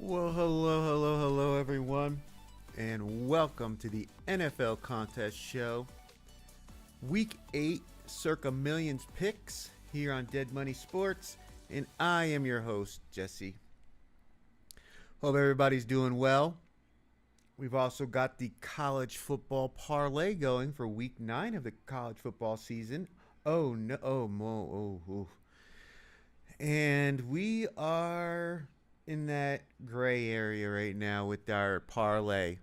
Well, hello, everyone, and welcome to the NFL Contest Show. Week 8 Circa Millions picks here on Dead Money Sports, and I am your host, Jesse. Hope everybody's doing well. We've also got the college football parlay going for week 9 of the college football season. And we are in that gray area right now with our parlay.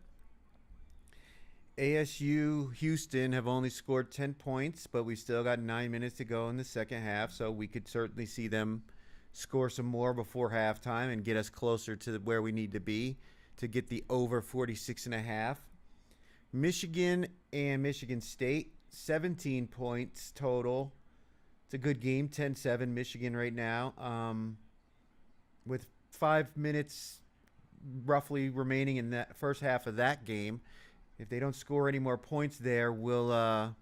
ASU Houston have only scored 10 points, but we still got 9 minutes to go in the second half, so we could certainly see them score some more before halftime and get us closer to where we need to be to get the over 46.5. Michigan and Michigan State, 17 points total. It's a good game, 10-7 Michigan right now. With 5 minutes roughly remaining in that first half of that game. If they don't score any more points there, we'll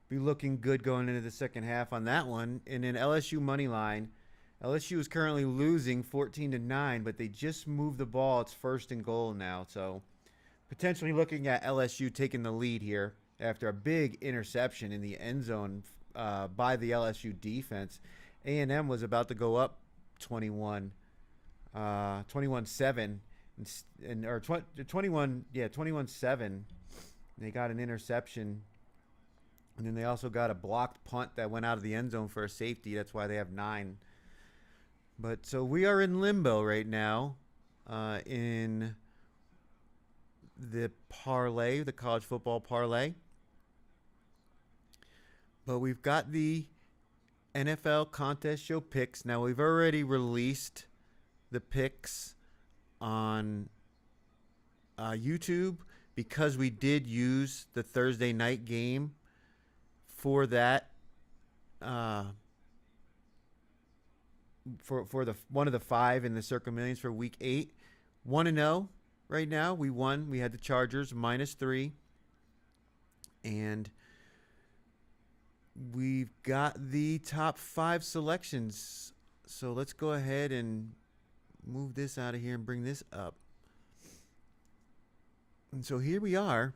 be looking good going into the second half on that one. And then LSU money line. LSU is currently losing 14-9, but they just moved the ball. It's first and goal now. So potentially looking at LSU taking the lead here after a big interception in the end zone by the LSU defense. A&M was about to go up 21-7 or 21-7. They got an interception, and then they also got a blocked punt that went out of the end zone for a safety. That's why they have 9. But so we are in limbo right now in the parlay, the college football parlay. But we've got the NFL Contest Show picks. Now, we've already released the picks on YouTube because we did use the Thursday night game for that for the one of the 5 in the Circa Millions for week 8. 1-0 right now. We won. We had the Chargers -3, and we've got the top 5 selections. So let's go ahead and move this out of here and bring this up. And so here we are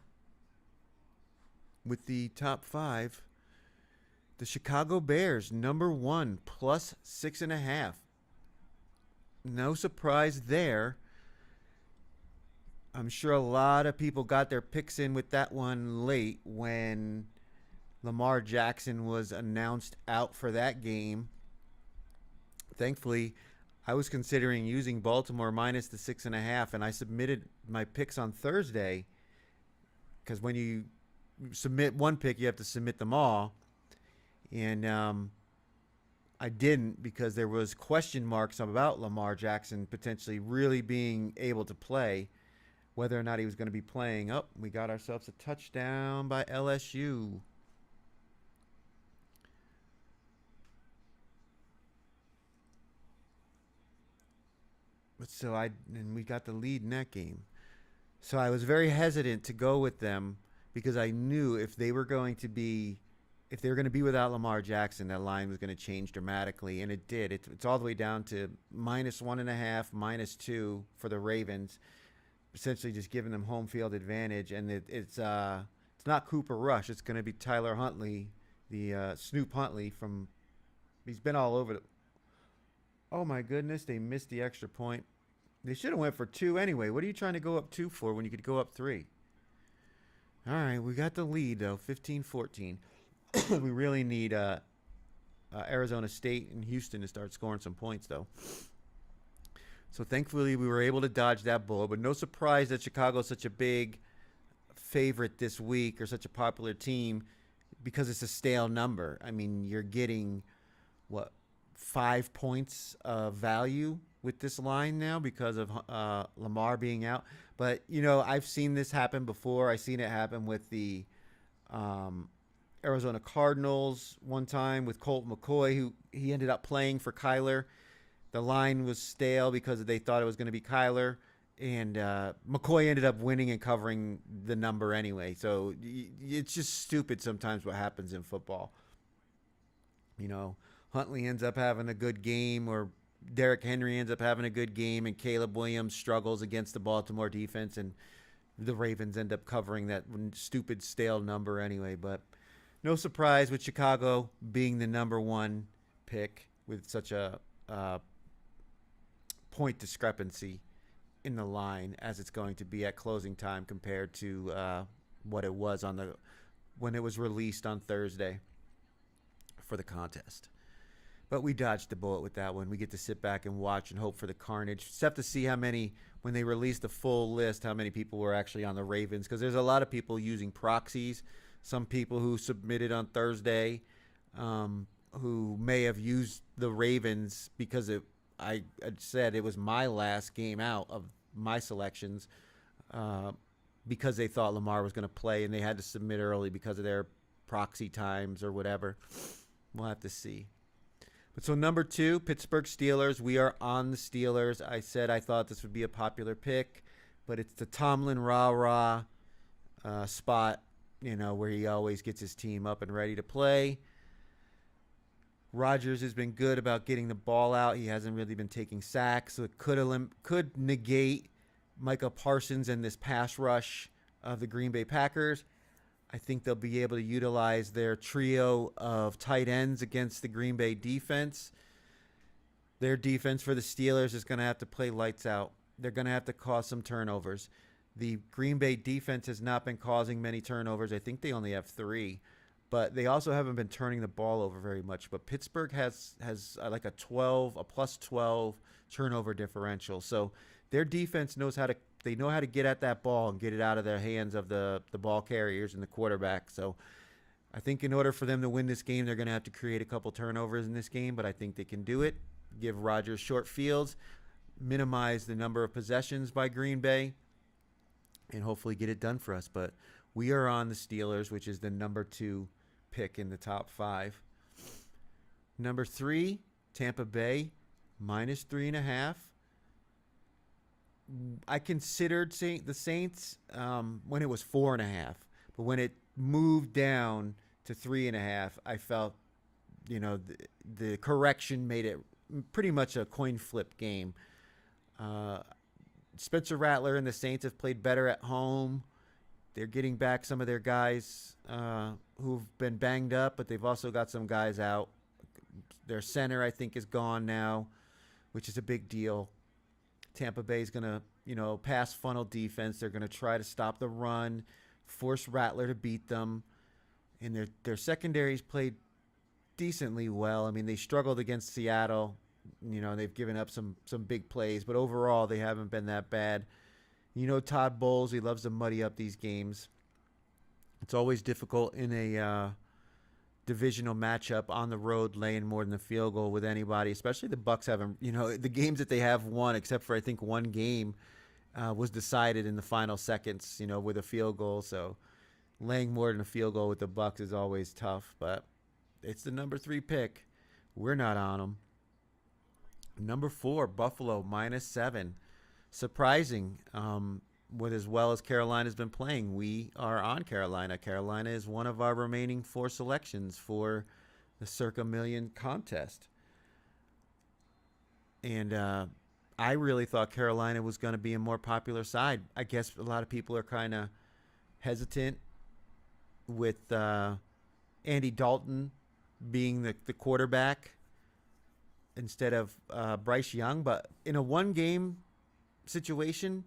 with the top 5. The Chicago Bears, number 1, plus 6.5. No surprise there. I'm sure a lot of people got their picks in with that one late when Lamar Jackson was announced out for that game. Thankfully, I was considering using Baltimore minus the 6.5, and I submitted my picks on Thursday because when you submit one pick, you have to submit them all. And I didn't because there was question marks about Lamar Jackson potentially really being able to play, whether or not he was going to be playing. Oh, we got ourselves a touchdown by LSU. And we got the lead in that game. So I was very hesitant to go with them because I knew if they were going to be without Lamar Jackson, that line was going to change dramatically, and it did. It's all the way down to -1.5, -2 for the Ravens, essentially just giving them home field advantage. And it's not Cooper Rush. It's going to be Tyler Huntley, the Snoop Huntley he's been all over the. Oh my goodness, they missed the extra point. They should have went for 2 anyway. What are you trying to go up 2 for when you could go up 3? All right, we got the lead, though, 15-14. We really need Arizona State and Houston to start scoring some points, though. So thankfully, we were able to dodge that bullet. But no surprise that Chicago is such a big favorite this week, or such a popular team, because it's a stale number. I mean, you're getting, 5 points of value with this line now because of Lamar being out. But, I've seen this happen before. I've seen it happen with the Arizona Cardinals one time with Colt McCoy, who he ended up playing for Kyler. The line was stale because they thought it was going to be Kyler, and McCoy ended up winning and covering the number anyway. So it's just stupid sometimes what happens in football. Huntley ends up having a good game, or Derrick Henry ends up having a good game and Caleb Williams struggles against the Baltimore defense, and the Ravens end up covering that stupid stale number anyway. But no surprise with Chicago being the number one pick with such a point discrepancy in the line as it's going to be at closing time compared to what it was when it was released on Thursday for the contest. But we dodged the bullet with that one. We get to sit back and watch and hope for the carnage. Just have to see how many, when they release the full list, how many people were actually on the Ravens. Because there's a lot of people using proxies. Some people who submitted on Thursday who may have used the Ravens because I said it was my last game out of my selections because they thought Lamar was going to play and they had to submit early because of their proxy times or whatever. We'll have to see. But so number 2, Pittsburgh Steelers. We are on the Steelers. I said I thought this would be a popular pick, but it's the Tomlin rah-rah spot, where he always gets his team up and ready to play. Rodgers has been good about getting the ball out. He hasn't really been taking sacks, so it could negate Micah Parsons and this pass rush of the Green Bay Packers. I think they'll be able to utilize their trio of tight ends against the Green Bay defense. Their defense for the Steelers is going to have to play lights out. They're going to have to cause some turnovers. The Green Bay defense has not been causing many turnovers. I think they only have 3. But they also haven't been turning the ball over very much. But Pittsburgh has like a plus 12 turnover differential. So their defense knows how to get at that ball and get it out of the hands of the ball carriers and the quarterback. So I think in order for them to win this game, they're going to have to create a couple turnovers in this game, but I think they can do it. Give Rodgers short fields, minimize the number of possessions by Green Bay, and hopefully get it done for us. But we are on the Steelers, which is the number 2 pick in the top 5. Number 3, Tampa Bay, minus 3.5. I considered the Saints when it was 4.5, but when it moved down to 3.5, I felt, the correction made it pretty much a coin flip game. Spencer Rattler and the Saints have played better at home. They're getting back some of their guys who've been banged up, but they've also got some guys out. Their center, I think, is gone now, which is a big deal. Tampa Bay is going to, pass funnel defense. They're going to try to stop the run, force Rattler to beat them. And their secondaries played decently well. I mean, they struggled against Seattle. They've given up some big plays, but overall they haven't been that bad. Todd Bowles, he loves to muddy up these games. It's always difficult in a divisional matchup on the road laying more than a field goal with anybody, especially the Bucs haven't, the games that they have won, except for I think one game was decided in the final seconds, with a field goal. So laying more than a field goal with the Bucs is always tough, but it's the number 3 pick. We're not on them. Number 4, Buffalo, minus 7. Surprising. With as well as Carolina's been playing, we are on Carolina. Carolina is one of our remaining 4 selections for the Circa Million contest. And I really thought Carolina was going to be a more popular side. I guess a lot of people are kind of hesitant with Andy Dalton being the quarterback instead of Bryce Young. But in a one-game situation,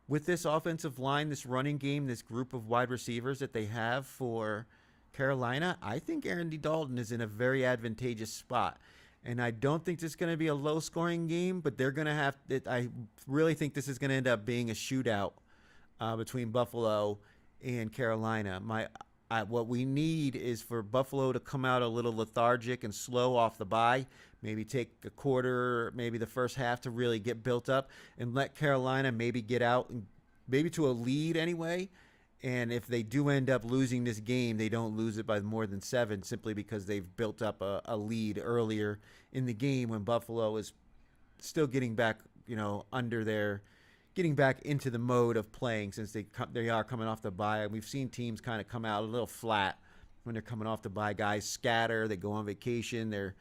with this offensive line, this running game, this group of wide receivers that they have for Carolina, I think Andy Dalton is in a very advantageous spot. And I don't think this is going to be a low-scoring game, but they're going to have – I really think this is going to end up being a shootout between Buffalo and Carolina. What we need is for Buffalo to come out a little lethargic and slow off the bye, maybe take a quarter, maybe the first half to really get built up, and let Carolina maybe get out, maybe to a lead anyway. And if they do end up losing this game, they don't lose it by more than 7 simply because they've built up a lead earlier in the game when Buffalo is still getting back, getting back into the mode of playing since they are coming off the bye. We've seen teams kind of come out a little flat when they're coming off the bye. Guys scatter, they go on vacation, they're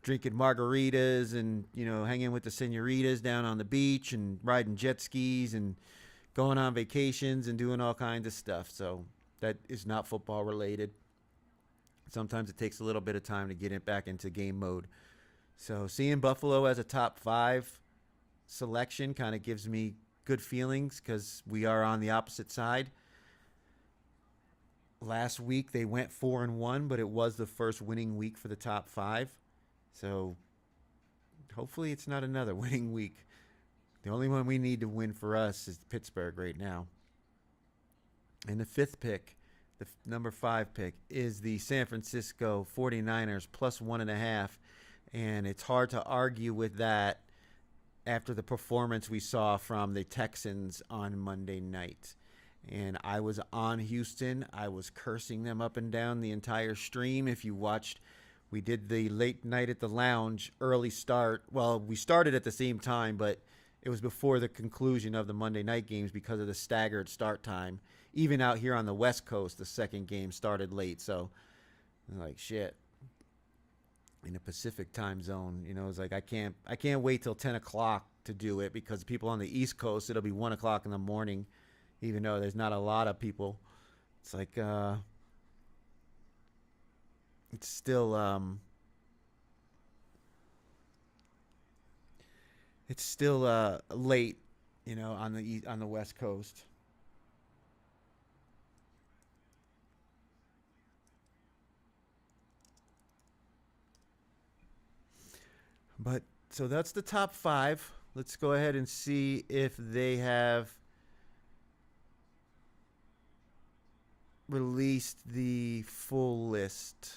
drinking margaritas and, hanging with the senoritas down on the beach and riding jet skis and going on vacations and doing all kinds of stuff. So that is not football related. Sometimes it takes a little bit of time to get it back into game mode. So seeing Buffalo as a top 5 selection kind of gives me good feelings because we are on the opposite side. Last week they went 4-1, but it was the first winning week for the top 5. So hopefully it's not another winning week. The only one we need to win for us is Pittsburgh right now. And the 5th pick, the number 5 pick, is the San Francisco 49ers plus 1.5. And it's hard to argue with that after the performance we saw from the Texans on Monday night. And I was on Houston. I was cursing them up and down the entire stream. If you watched, we did the late night at the lounge, early start. Well, we started at the same time, but it was before the conclusion of the Monday night games because of the staggered start time. Even out here on the West Coast, the second game started late. So, like, shit. In the Pacific time zone, it's like I can't wait till 10 o'clock to do it because people on the East Coast, it'll be 1 o'clock in the morning, even though there's not a lot of people. It's like it's still late, on the West Coast. But so that's the top 5. Let's go ahead and see if they have released the full list.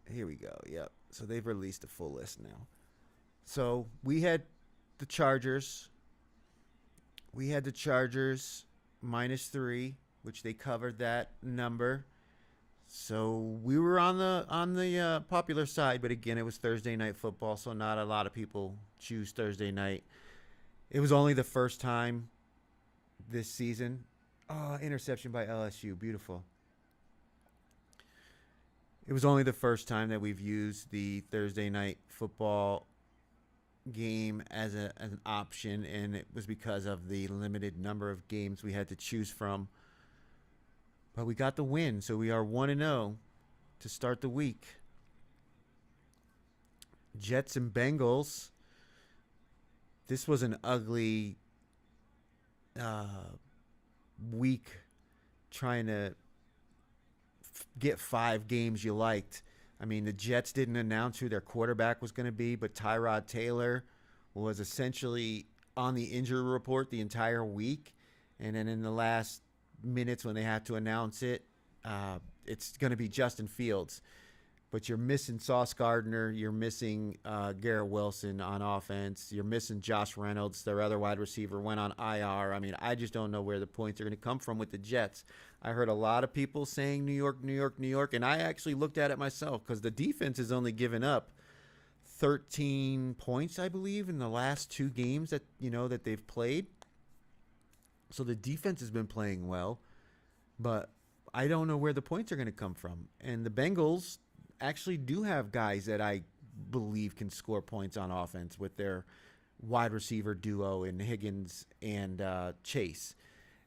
Here we go. Yep. So they've released the full list now. So we had the Chargers. We had the Chargers -3, which they covered that number. So we were on the popular side, but again, it was Thursday night football, so not a lot of people choose Thursday night. It was only the first time this season. Oh, interception by LSU. Beautiful. It was only the first time that we've used the Thursday night football game as an option, and it was because of the limited number of games we had to choose from. But we got the win, so we are 1-0 to start the week. Jets and Bengals. This was an ugly week trying to get 5 games you liked. I mean, the Jets didn't announce who their quarterback was going to be, but Tyrod Taylor was essentially on the injury report the entire week. And then in the last minutes when they had to announce it, it's going to be Justin Fields. But you're missing Sauce Gardner. You're missing Garrett Wilson on offense. You're missing Josh Reynolds. Their other wide receiver went on IR. I mean, I just don't know where the points are going to come from with the Jets. I heard a lot of people saying New York, New York, New York, and I actually looked at it myself because the defense has only given up 13 points, I believe, in the last 2 games that that they've played. So the defense has been playing well, but I don't know where the points are going to come from. And the Bengals actually do have guys that I believe can score points on offense with their wide receiver duo in Higgins and Chase.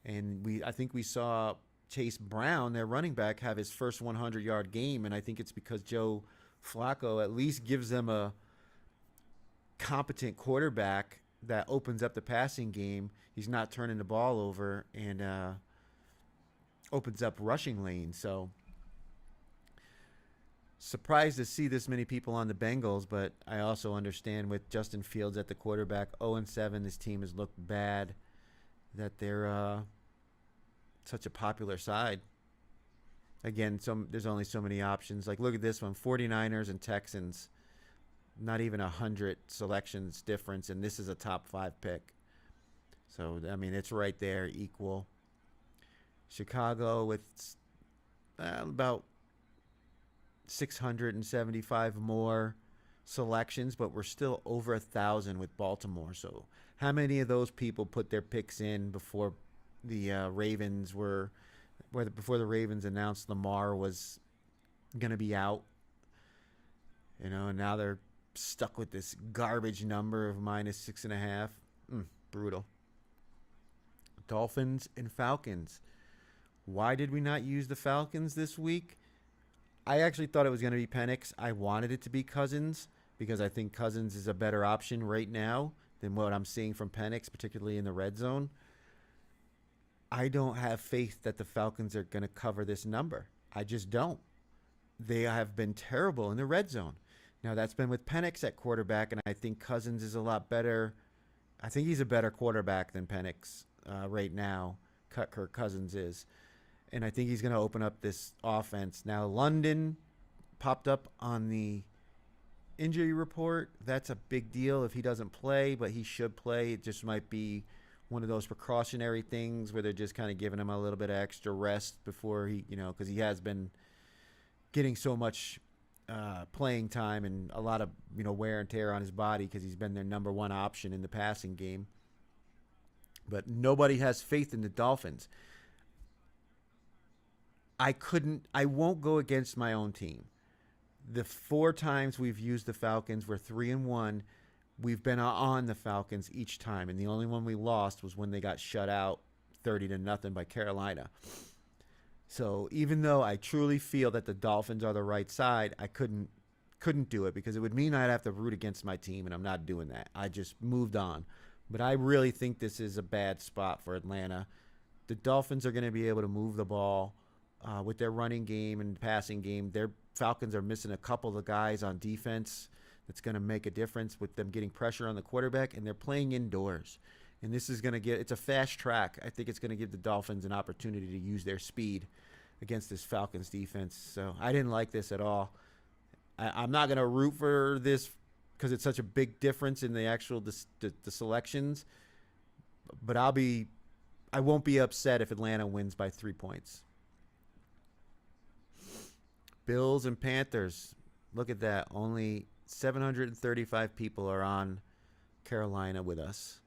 And I think we saw Chase Brown, their running back, have his first 100-yard game, and I think it's because Joe Flacco at least gives them a competent quarterback that opens up the passing game. He's not turning the ball over and opens up rushing lanes. So surprised to see this many people on the Bengals, but I also understand with Justin Fields at the quarterback, 0-7, this team has looked bad, that they're such a popular side. Again, there's only so many options. Like, look at this one, 49ers and Texans. Not even 100 selections difference, and this is a top 5 pick. So, I mean, it's right there, equal. Chicago with about 675 more selections, but we're still over 1,000 with Baltimore. So how many of those people put their picks in before the Ravens were before the Ravens announced Lamar was going to be out, and now they're stuck with this garbage number of -6.5. Brutal. Dolphins and Falcons. Why did we not use the Falcons this week? I actually thought it was going to be Penix. I wanted it to be Cousins because I think Cousins is a better option right now than what I'm seeing from Penix, particularly in the red zone. I don't have faith that the Falcons are going to cover this number. I just don't. They have been terrible in the red zone. Now, that's been with Penix at quarterback, and I think Cousins is a lot better. I think he's a better quarterback than Penix right now. Kirk Cousins is. And I think he's going to open up this offense. Now, London popped up on the injury report. That's a big deal if he doesn't play, but he should play. It just might be one of those precautionary things where they're just kind of giving him a little bit of extra rest before he, because he has been getting so much playing time and a lot of, wear and tear on his body because he's been their number one option in the passing game. But nobody has faith in the Dolphins. I won't go against my own team. The 4 times we've used the Falcons, we're 3-1. We've been on the Falcons each time, and the only one we lost was when they got shut out 30-0 by Carolina. So even though I truly feel that the Dolphins are the right side, I couldn't do it because it would mean I'd have to root against my team, and I'm not doing that. I just moved on. But I really think this is a bad spot for Atlanta. The Dolphins are going to be able to move the ball with their running game and passing game. Their Falcons are missing a couple of guys on defense that's going to make a difference with them getting pressure on the quarterback, and they're playing indoors. And this is going to it's a fast track. I think it's going to give the Dolphins an opportunity to use their speed against this Falcons defense. So I didn't like this at all. I'm not going to root for this because it's such a big difference in the actual the selections. But I won't be upset if Atlanta wins by 3 points. Bills and Panthers. Look at that. Only 735 people are on Carolina with us.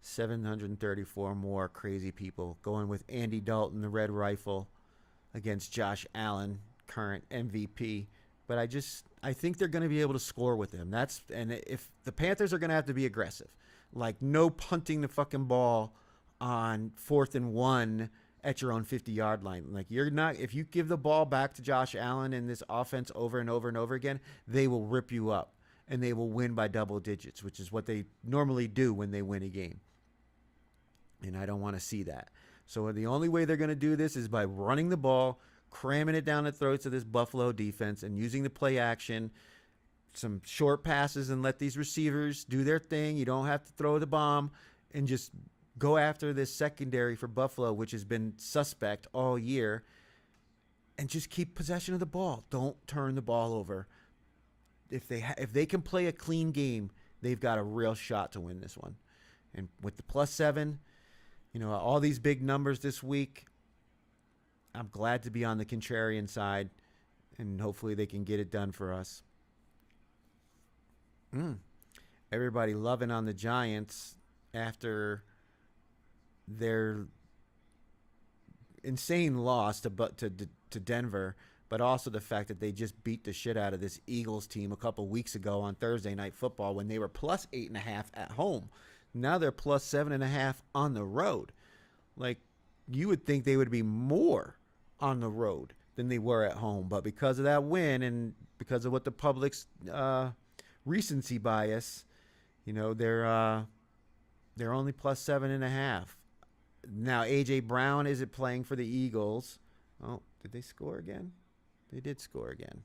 734 more crazy people going with Andy Dalton, the Red Rifle, against Josh Allen, current MVP. But I think they're going to be able to score with him. And if the Panthers are going to have to be aggressive, like no punting the fucking ball on 4th and 1 at your own 50-yard line. Like if you give the ball back to Josh Allen in this offense over and over and over again, they will rip you up and they will win by double digits, which is what they normally do when they win a game. And I don't want to see that. So the only way they're going to do this is by running the ball, cramming it down the throats of this Buffalo defense, and using the play action, some short passes, and let these receivers do their thing. You don't have to throw the bomb, and just go after this secondary for Buffalo, which has been suspect all year, and just keep possession of the ball. Don't turn the ball over. If they can play a clean game, they've got a real shot to win this one. And with the +7, all these big numbers this week, I'm glad to be on the contrarian side, and hopefully they can get it done for us. Everybody loving on the Giants after their insane loss to Denver, but also the fact that they just beat the shit out of this Eagles team a couple weeks ago on Thursday Night Football when they were +8.5 at home. Now they're +7.5 on the road. Like, you would think they would be more on the road than they were at home, but because of that win and because of what the public's recency bias, they're only +7.5. Now, A.J. Brown isn't playing for the Eagles. Oh, did they score again? They did score again.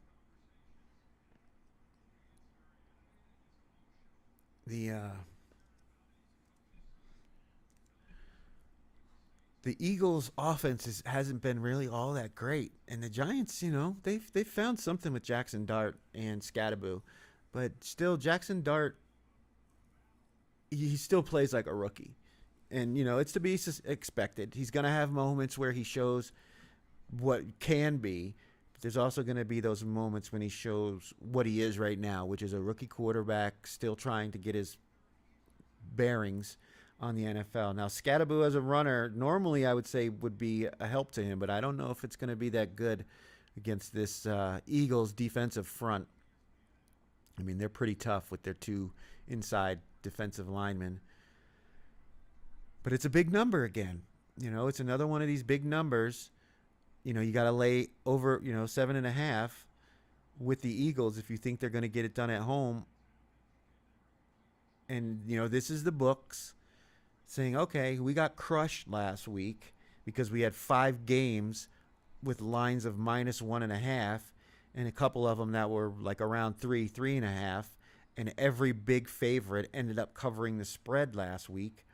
The Eagles' offense hasn't been really all that great, and the Giants, they've found something with Jackson Dart and Scatterboo, but still, Jackson Dart, he still plays like a rookie. And, it's to be expected. He's going to have moments where he shows what can be. But there's also going to be those moments when he shows what he is right now, which is a rookie quarterback still trying to get his bearings on the NFL. Now, Scatterbo as a runner, normally I would say would be a help to him, but I don't know if it's going to be that good against this Eagles defensive front. I mean, they're pretty tough with their two inside defensive linemen. But it's a big number again. It's another one of these big numbers. You got to lay over, 7.5 with the Eagles if you think they're going to get it done at home. And, this is the books saying, okay, we got crushed last week because we had 5 games with lines of -1.5 and a couple of them that were like around 3.5. And every big favorite ended up covering the spread last week.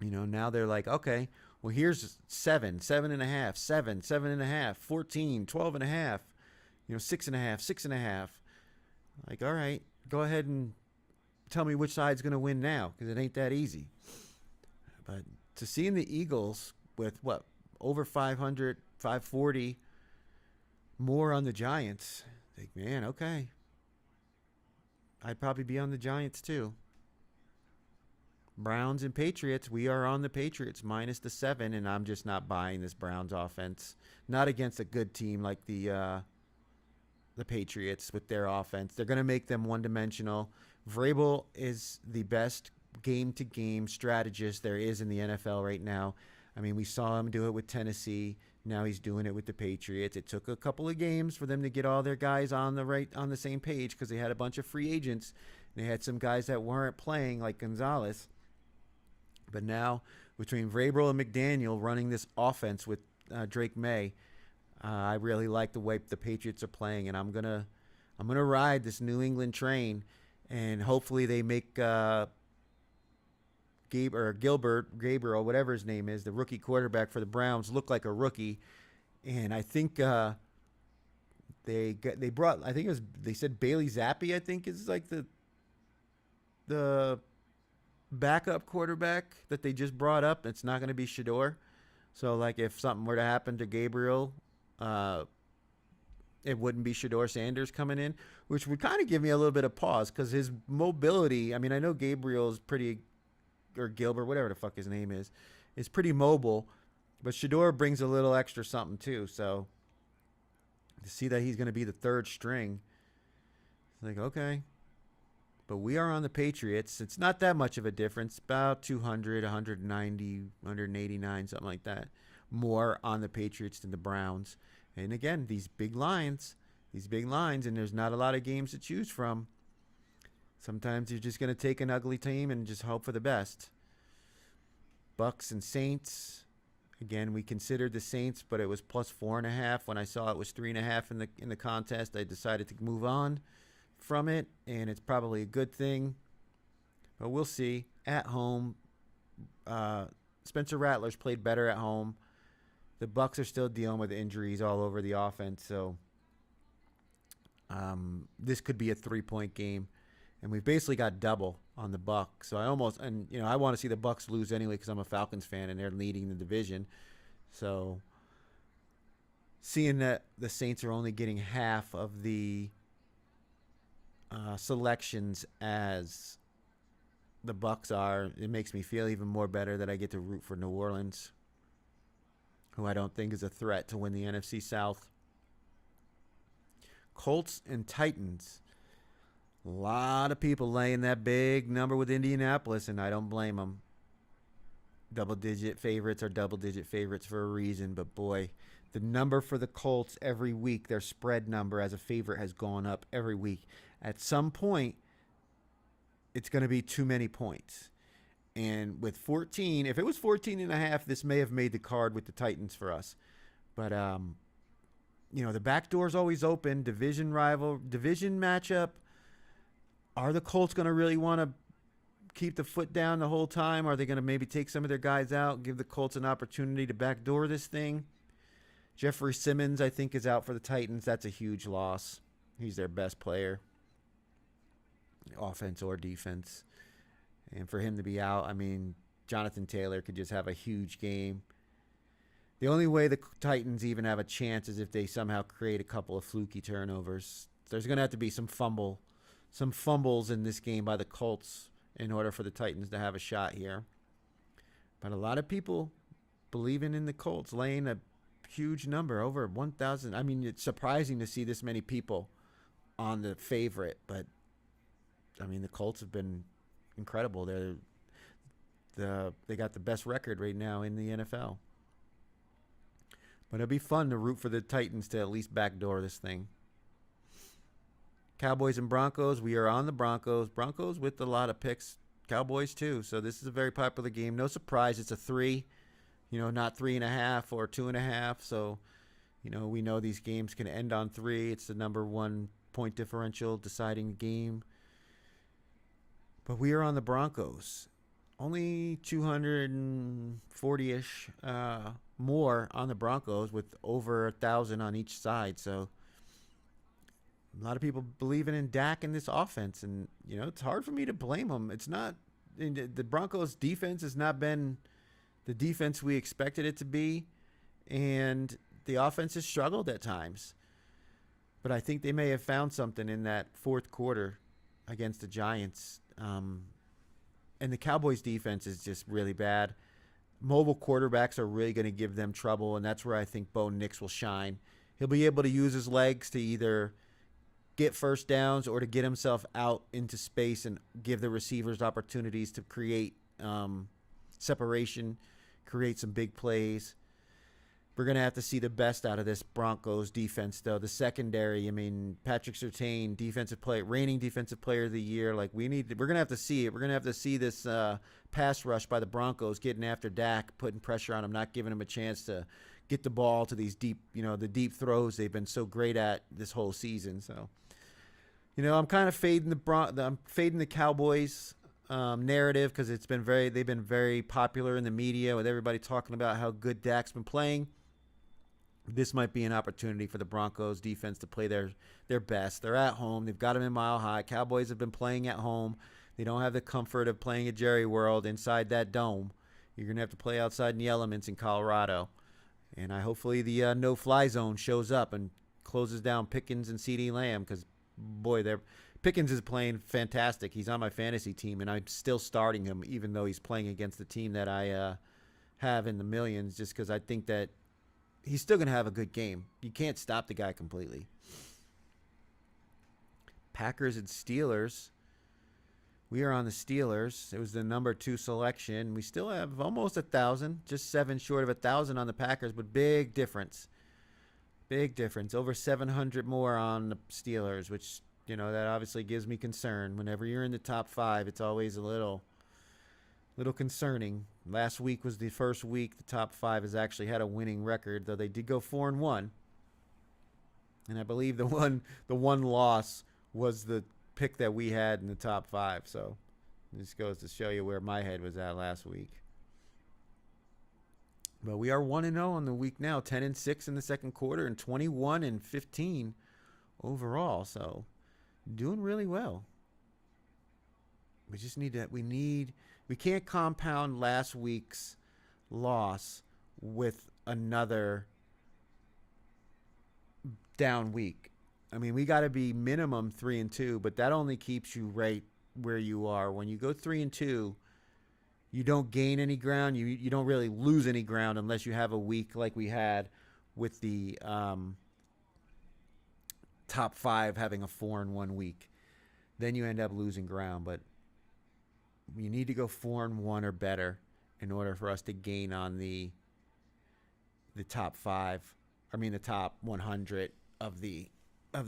Now they're like, okay, well, here's 7, 7.5, 7, 7.5, 14, 12.5, 6.5, 6.5. Like, all right, go ahead and tell me which side's going to win now, because it ain't that easy. But to seeing the Eagles with over 500, 540 more on the Giants, like, man, okay. I'd probably be on the Giants too. Browns and Patriots, we are on the Patriots -7, and I'm just not buying this Browns offense. Not against a good team like the Patriots with their offense. They're going to make them one-dimensional. Vrabel is the best game-to-game strategist there is in the NFL right now. I mean, we saw him do it with Tennessee. Now he's doing it with the Patriots. It took a couple of games for them to get all their guys on the same page because they had a bunch of free agents. They had some guys that weren't playing like Gonzalez. But now, between Vrabel and McDaniel running this offense with Drake May, I really like the way the Patriots are playing, and I'm gonna ride this New England train, and hopefully they make Gabriel, whatever his name is, the rookie quarterback for the Browns, look like a rookie. And I think they brought, I think they said Bailey Zappi, I think is like the backup quarterback that they just brought up. It's not going to be Shador. So, like, if something were to happen to Gabriel, it wouldn't be Shador Sanders coming in, which would kind of give me a little bit of pause because his mobility, I mean, I know Gabriel's pretty, or Gilbert, whatever the fuck his name is pretty mobile, but Shador brings a little extra something too. So, to see that he's going to be the third string, it's like, okay. But we are on the Patriots. It's not that much of a difference. About 200, 190, 189, something like that. More on the Patriots than the Browns. And again, these big lines, and there's not a lot of games to choose from. Sometimes you're just going to take an ugly team and just hope for the best. Bucks and Saints. Again, we considered the Saints, but it was +4.5. When I saw it was 3.5 in the contest, I decided to move on from it, and it's probably a good thing. But we'll see. At home, Spencer Rattler's played better at home. The Bucks are still dealing with injuries all over the offense, so this could be a 3-point game. And we've basically got double on the Bucks. So I want to see the Bucks lose anyway because I'm a Falcons fan and they're leading the division. So seeing that the Saints are only getting half of the selections as the Bucks are, it makes me feel even more better that I get to root for New Orleans, who I don't think is a threat to win the NFC South. Colts and Titans. A lot of people laying that big number with Indianapolis, and I don't blame them. Double-digit favorites are double-digit favorites for a reason, but boy, the number for the Colts every week, their spread number as a favorite has gone up every week. At some point, it's going to be too many points. And with 14, if it was 14.5, this may have made the card with the Titans for us. But, the back door's always open. Division matchup. Are the Colts going to really want to keep the foot down the whole time? Are they going to maybe take some of their guys out, give the Colts an opportunity to backdoor this thing? Jeffrey Simmons, I think, is out for the Titans. That's a huge loss. He's their best player, offense or defense. And for him to be out, I mean, Jonathan Taylor could just have a huge game. The only way the Titans even have a chance is if they somehow create a couple of fluky turnovers. There's going to have to be some fumbles in this game by the Colts in order for the Titans to have a shot here. But a lot of people believing in the Colts, laying a huge number, over 1,000. I mean, it's surprising to see this many people on the favorite, but I mean, the Colts have been incredible. They got the best record right now in the NFL. But it'll be fun to root for the Titans to at least backdoor this thing. Cowboys and Broncos. We are on the Broncos. Broncos with a lot of picks. Cowboys too. So this is a very popular game. No surprise, it's a 3. Not 3.5 or 2.5. So, we know these games can end on 3. It's the number 1 point differential deciding game. But we are on the Broncos. Only 240-ish more on the Broncos with over 1,000 on each side. So a lot of people believing in Dak and this offense. And, it's hard for me to blame them. It's not – the Broncos' defense has not been the defense we expected it to be. And the offense has struggled at times. But I think they may have found something in that fourth quarter against the Giants. And the Cowboys' defense is just really bad. Mobile quarterbacks are really going to give them trouble, and that's where I think Bo Nix will shine. He'll be able to use his legs to either get first downs or to get himself out into space and give the receivers opportunities to create separation, create some big plays. We're going to have to see the best out of this Broncos defense, though. The secondary, Patrick Surtain, reigning defensive player of the year. We're going to have to see it. We're going to have to see this pass rush by the Broncos getting after Dak, putting pressure on him, not giving him a chance to get the ball to these deep, the deep throws they've been so great at this whole season. So, I'm kind of fading the Cowboys narrative because they've been very popular in the media with everybody talking about how good Dak's been playing. This might be an opportunity for the Broncos defense to play their best. They're at home. They've got them in Mile High. Cowboys have been playing at home. They don't have the comfort of playing at Jerry World inside that dome. You're going to have to play outside in the elements in Colorado. And hopefully the no-fly zone shows up and closes down Pickens and CeeDee Lamb because, boy, Pickens is playing fantastic. He's on my fantasy team, and I'm still starting him even though he's playing against the team that I have in the millions just because I think that he's still going to have a good game. You can't stop the guy completely. Packers and Steelers. We are on the Steelers. It was the number 2 selection. We still have almost 1,000, just 7 short of 1,000 on the Packers, but big difference. Big difference. Over 700 more on the Steelers, which, that obviously gives me concern. Whenever you're in the top 5, it's always a little concerning. Last week was the first week the top 5 has actually had a winning record, though they did go 4-1. And I believe the one loss was the pick that we had in the top 5. So this goes to show you where my head was at last week. But we are 1-0 on the week now, 10-6 in the second quarter, and 21-15 overall. So doing really well. We just need to. We can't compound last week's loss with another down week. We got to be minimum 3-2, but that only keeps you right where you are. When you go 3-2, you don't gain any ground. You don't really lose any ground unless you have a week like we had with the top 5 having a 4-1 week. Then you end up losing ground, but you need to go 4-1 or better in order for us to gain on the top 5. The top 100 of the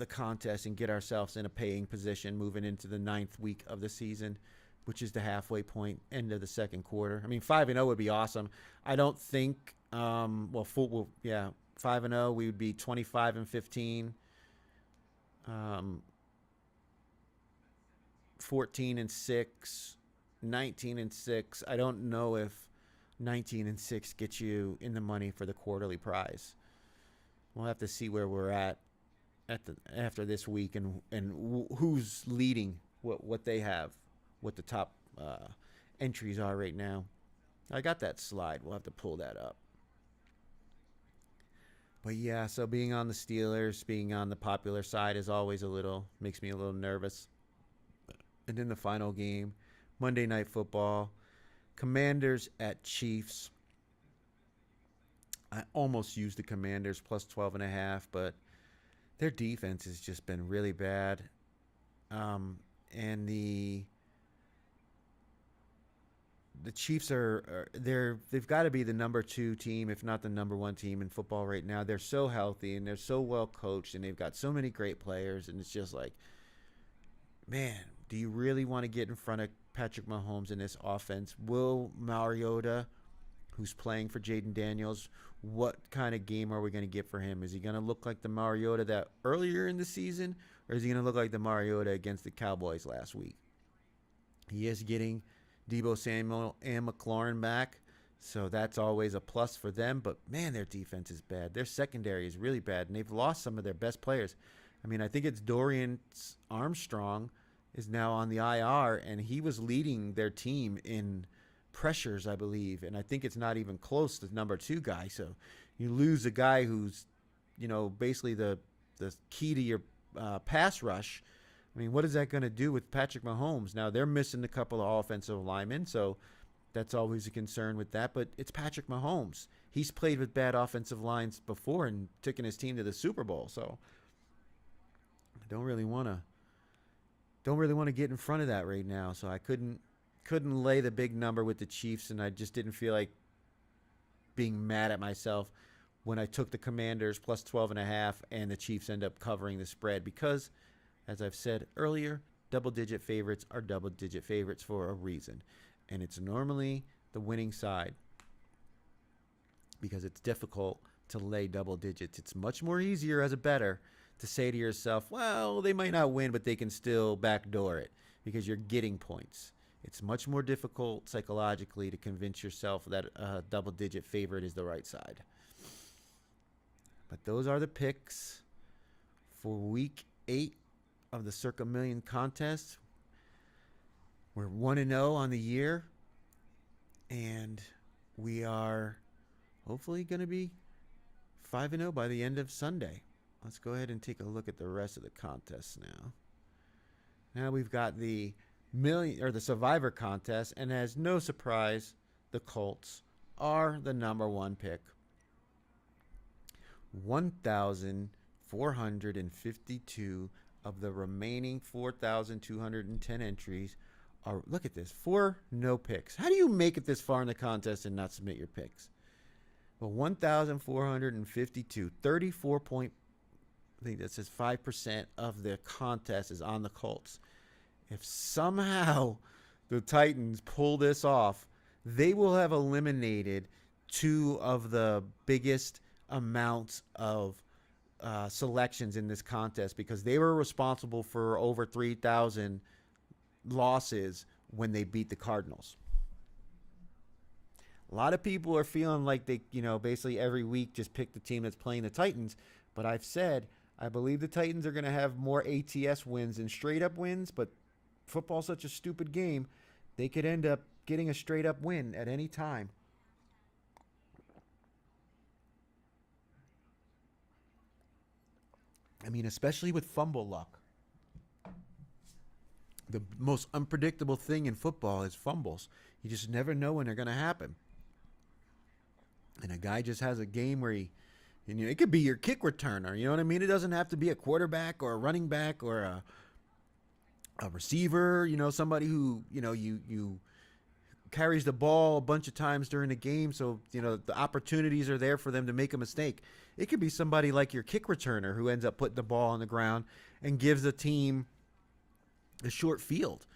contest and get ourselves in a paying position moving into the 9th week of the season, which is the halfway point, end of the second quarter. 5-0 would be awesome. I don't think 5-0 we would be 25-15. 14-6, 19-6. I don't know if 19-6 gets you in the money for the quarterly prize. We'll have to see where we're at after this week and who's leading, what they have, what the top entries are right now. I got that slide. We'll have to pull that up. But yeah, so being on the Steelers, being on the popular side is always makes me a little nervous. And in the final game, Monday Night Football. Commanders at Chiefs. I almost used the Commanders plus 12.5, but their defense has just been really bad. And the Chiefs they've got to be the number 2 team, if not the number 1 team in football right now. They're so healthy and they're so well coached and they've got so many great players, and it's just like, man, do you really want to get in front of Patrick Mahomes in this offense? Will Mariota, who's playing for Jaden Daniels, what kind of game are we going to get for him? Is he going to look like the Mariota that earlier in the season, or is he going to look like the Mariota against the Cowboys last week? He is getting Deebo Samuel and McLaurin back, so that's always a plus for them. But, man, their defense is bad. Their secondary is really bad, and they've lost some of their best players. I mean, I think it's Dorian Armstrong is now on the IR, and he was leading their team in pressures, I believe, and I think it's not even close to the number 2 guy. So you lose a guy who's, basically the key to your pass rush. I mean, what is that going to do with Patrick Mahomes? Now, they're missing a couple of offensive linemen, so that's always a concern with that. But it's Patrick Mahomes. He's played with bad offensive lines before and taken his team to the Super Bowl. So I don't really want to get in front of that right now. So I couldn't lay the big number with the Chiefs, and I just didn't feel like being mad at myself when I took the Commanders plus 12.5 and the Chiefs end up covering the spread because, as I've said earlier, double-digit favorites are double-digit favorites for a reason. And it's normally the winning side because it's difficult to lay double digits. It's much more easier as a bettor to say to yourself, well, they might not win, but they can still backdoor it because you're getting points. It's much more difficult psychologically to convince yourself that a double-digit favorite is the right side. But those are the picks for Week 8 of the Circa Million contest. We're 1-0 on the year, and we are hopefully going to be 5-0 by the end of Sunday. Let's go ahead and take a look at the rest of the contests now. Now we've got the Survivor contest, and as no surprise, the Colts are the number 1 pick. 1,452 of the remaining 4,210 entries are, look at this, 4 no picks. How do you make it this far in the contest and not submit your picks? Well, 1,452, 34 point, I think that says 5% of the contest is on the Colts. If somehow the Titans pull this off, they will have eliminated 2 of the biggest amounts of selections in this contest because they were responsible for over 3,000 losses when they beat the Cardinals. A lot of people are feeling like they, basically every week just pick the team that's playing the Titans. But I've said I believe the Titans are going to have more ATS wins than straight up wins, but football's such a stupid game, they could end up getting a straight up win at any time. I mean, especially with fumble luck. The most unpredictable thing in football is fumbles. You just never know when they're going to happen. And a guy just has a game where it could be your kick returner. You know what I mean? It doesn't have to be a quarterback or a running back or a receiver. Somebody who you carries the ball a bunch of times during the game, so the opportunities are there for them to make a mistake. It could be somebody like your kick returner who ends up putting the ball on the ground and gives the team a short field.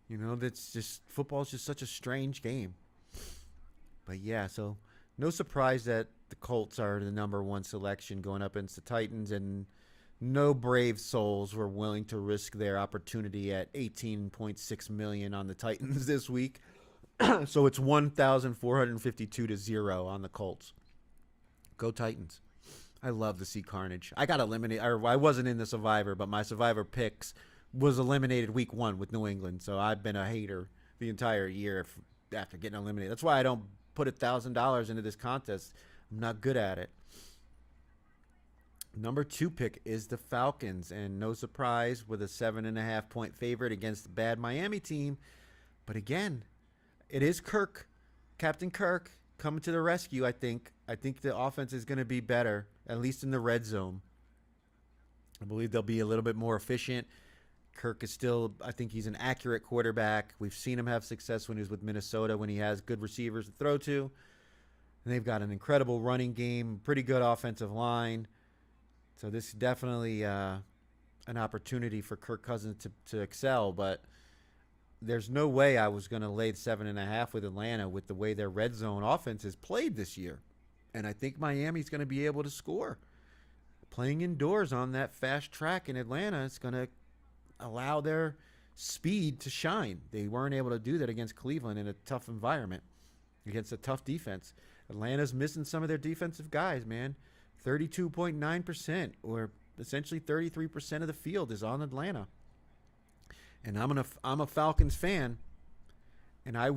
That's just, football's just such a strange game. But yeah, so no surprise that the Colts are the number 1 selection going up against the Titans, and no brave souls were willing to risk their opportunity at $18.6 million on the Titans this week. So it's 1,452 to 0 on the Colts. Go Titans. I love to see carnage. I got eliminated, or I wasn't in the Survivor, but my Survivor picks was eliminated week 1 with New England. So I've been a hater the entire year after getting eliminated. That's why I don't put $1,000 into this contest. I'm not good at it. Number 2 pick is the Falcons, and no surprise, with a 7.5 point favorite against the bad Miami team, But again, it is Kirk, Captain Kirk, coming to the rescue. I think the offense is going to be better, at least in the red zone. I believe they'll be a little bit more efficient. Kirk is still, I think he's an accurate quarterback. We've seen him have success when he was with Minnesota, when he has good receivers to throw to. And they've got an incredible running game, pretty good offensive line. So this is definitely an opportunity for Kirk Cousins to excel. But there's no way I was going to lay 7.5 with Atlanta with the way their red zone offense has played this year. And I think Miami's going to be able to score. Playing indoors on that fast track in Atlanta is going to allow their speed to shine. They weren't able to do that against Cleveland in a tough environment, against a tough defense. Atlanta's missing some of their defensive guys, man. 32.9%, or essentially 33% of the field is on Atlanta. And I'm a Falcons fan, and I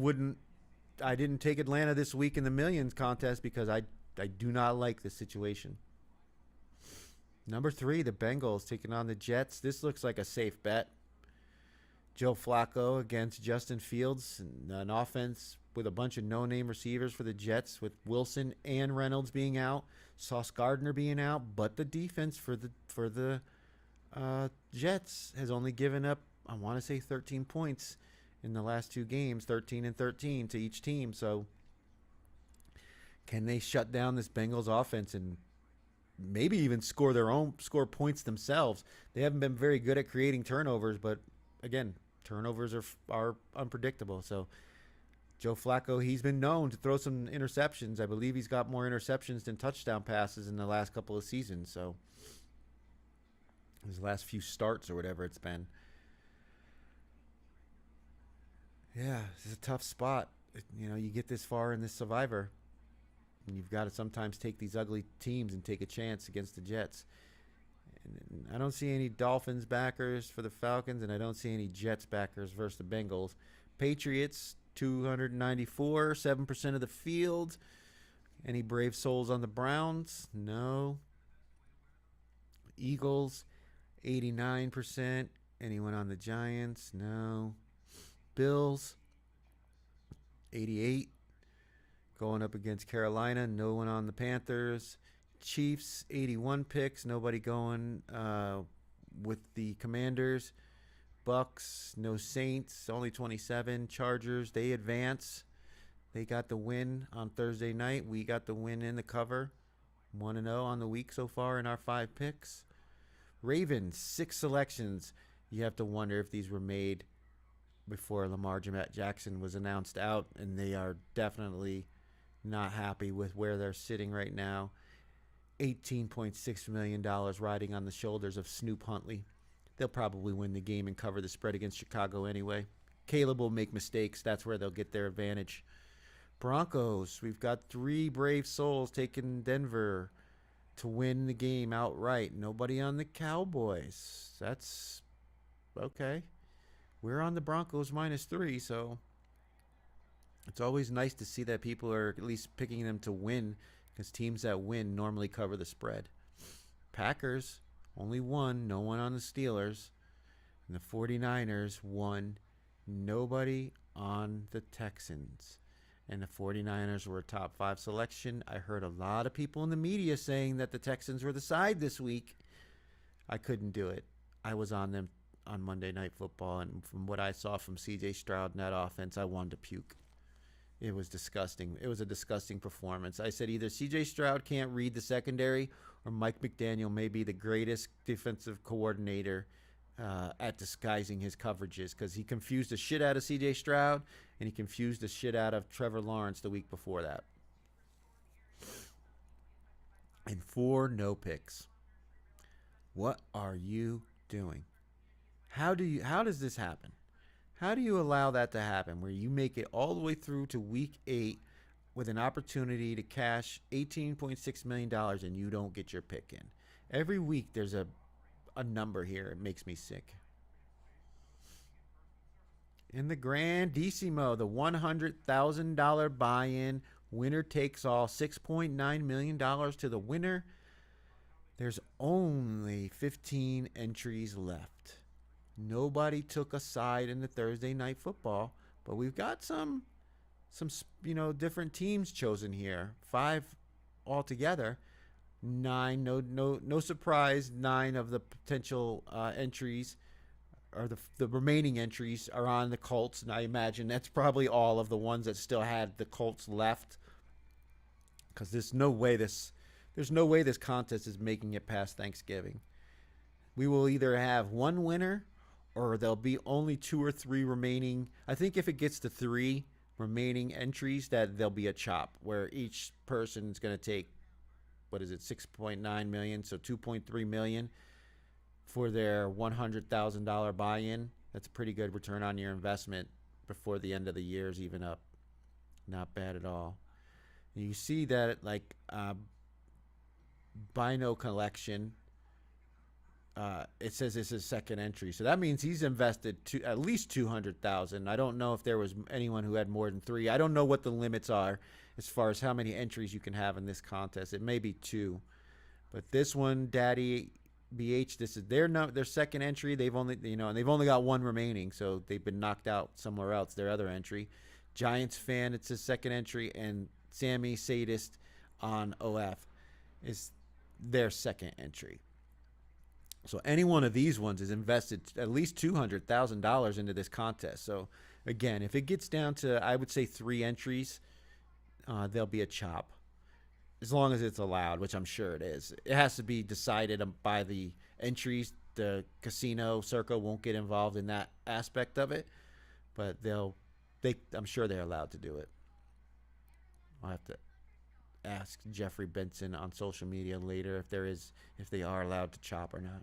didn't take Atlanta this week in the Millions contest because I do not like the situation. Number 3, the Bengals taking on the Jets. This looks like a safe bet. Joe Flacco against Justin Fields, and an offense with a bunch of no-name receivers for the Jets, with Wilson and Reynolds being out, Sauce Gardner being out, but the defense for the Jets has only given up, I want to say, 13 points in the last 2 games, 13 and 13 to each team. So can they shut down this Bengals offense and maybe even score points themselves? They haven't been very good at creating turnovers, but again, turnovers are unpredictable. So Joe Flacco, he's been known to throw some interceptions. I believe he's got more interceptions than touchdown passes in the last couple of seasons. So his last few starts or whatever it's been. Yeah, this is a tough spot. You get this far in this Survivor, and you've got to sometimes take these ugly teams and take a chance against the Jets. And I don't see any Dolphins backers for the Falcons, and I don't see any Jets backers versus the Bengals. Patriots, 294, 7% of the field. Any brave souls on the Browns? No. Eagles, 89%. Anyone on the Giants? No. Bills, 88. Going up against Carolina. No one on the Panthers. Chiefs, 81 picks. Nobody going with the Commanders. Bucks, no Saints, only 27. Chargers, they advance. They got the win on Thursday night. We got the win in the cover. 1-0 on the week so far in our 5 picks. Ravens, 6 selections. You have to wonder if these were made before Lamar Jackson was announced out, and they are definitely not happy with where they're sitting right now. $18.6 million riding on the shoulders of Snoop Huntley. They'll probably win the game and cover the spread against Chicago anyway. Caleb will make mistakes. That's where they'll get their advantage. Broncos, we've got 3 brave souls taking Denver to win the game outright. Nobody on the Cowboys. That's okay. We're on the Broncos -3, so it's always nice to see that people are at least picking them to win, because teams that win normally cover the spread. Packers, only 1, no one on the Steelers. And the 49ers, 1, nobody on the Texans. And the 49ers were a top 5 selection. I heard a lot of people in the media saying that the Texans were the side this week. I couldn't do it. I was on them on Monday Night Football, and from what I saw from C.J. Stroud in that offense, I wanted to puke. It was disgusting. It was a disgusting performance. I said either C.J. Stroud can't read the secondary, or Mike McDaniel may be the greatest defensive coordinator at disguising his coverages, because he confused the shit out of C.J. Stroud, and he confused the shit out of Trevor Lawrence the week before that. And 4 no picks. What are you doing? How does this happen? How do you allow that to happen, where you make it all the way through to week 8 with an opportunity to cash $18.6 million and you don't get your pick in? Every week there's a number here. It makes me sick. In the Grandissimo, the $100,000 buy-in, winner takes all, $6.9 million to the winner. There's only 15 entries left. Nobody took a side in the Thursday Night Football, But we've got some different teams chosen here. 5 altogether. 9, no surprise. 9 of the potential entries, or the remaining entries, are on the Colts, and I imagine that's probably all of the ones that still had the Colts left, because there's no way this contest is making it past Thanksgiving. We will either have one winner, or there'll be only 2 or 3 remaining. I think if it gets to 3 remaining entries, that there'll be a chop where each person is going to take, what is it, 6.9 million, so 2.3 million for their $100,000 buy-in. That's a pretty good return on your investment before the end of the year is even up. Not bad at all. And you see that Bino collection, it says this is second entry, so that means he's invested at least 200,000. I don't know if there was anyone who had more than 3. I don't know what the limits are as far as how many entries you can have in this contest. It may be 2, but this one, Daddy BH, this is their second entry. They've only got 1 remaining, so they've been knocked out somewhere else. Their other entry, Giants fan, it's his second entry, and Sammy Sadist on OF is their second entry. So any one of these ones is invested at least $200,000 into this contest. So again, if it gets down to, I would say, 3 entries, there'll be a chop, as long as it's allowed, which I'm sure it is. It has to be decided by the entries. The casino, Circa, won't get involved in that aspect of it, but I'm sure they're allowed to do it. I'll have to ask Jeffrey Benson on social media later if they are allowed to chop or not.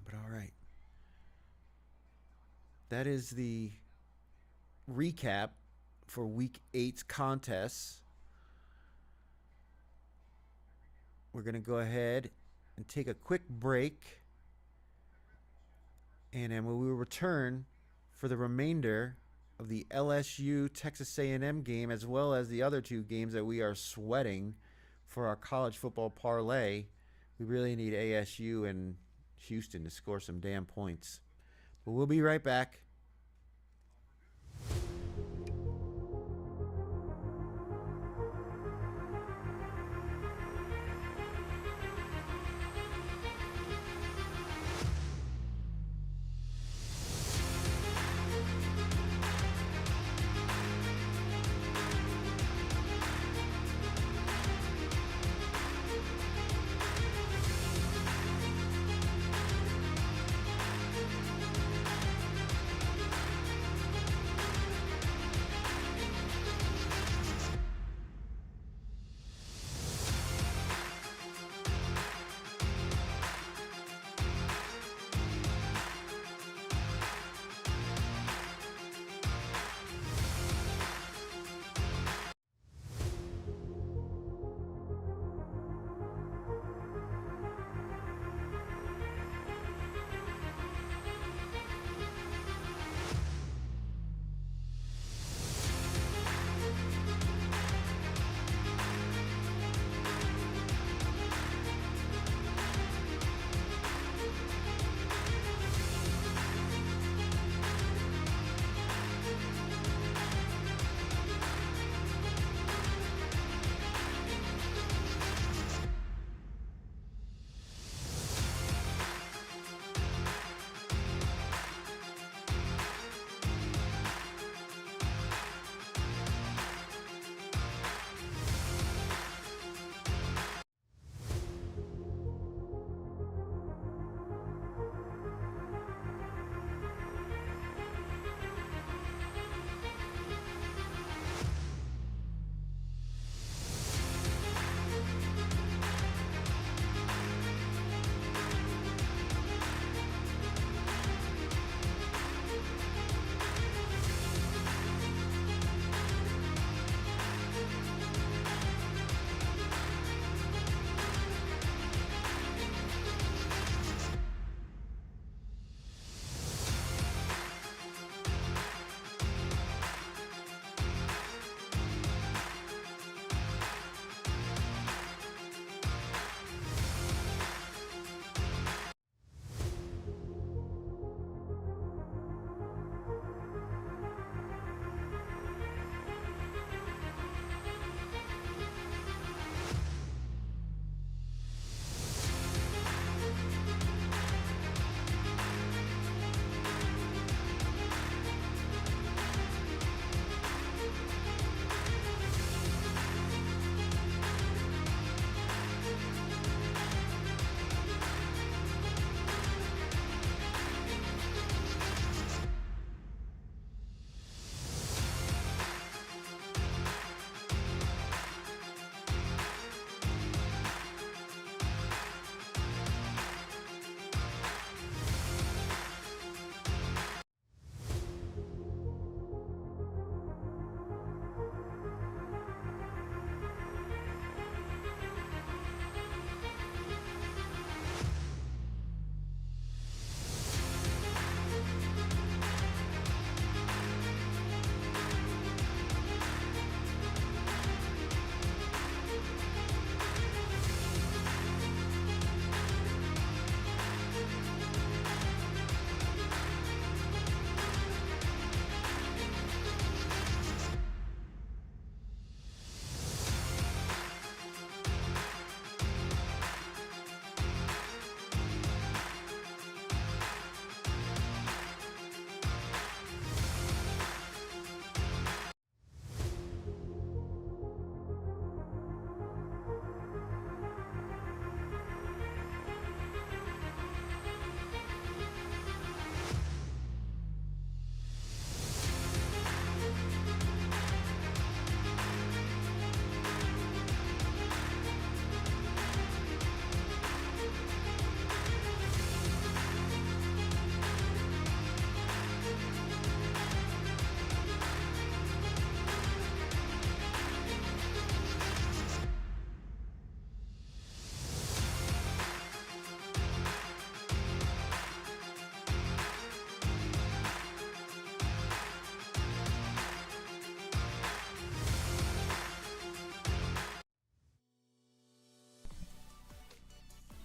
But all right. That is the recap for Week 8's contests. We're going to go ahead and take a quick break, and then we will return for the remainder of the LSU Texas A&M game, as well as the other 2 games that we are sweating for our college football parlay. We really need ASU and Houston to score some damn points. But we'll be right back.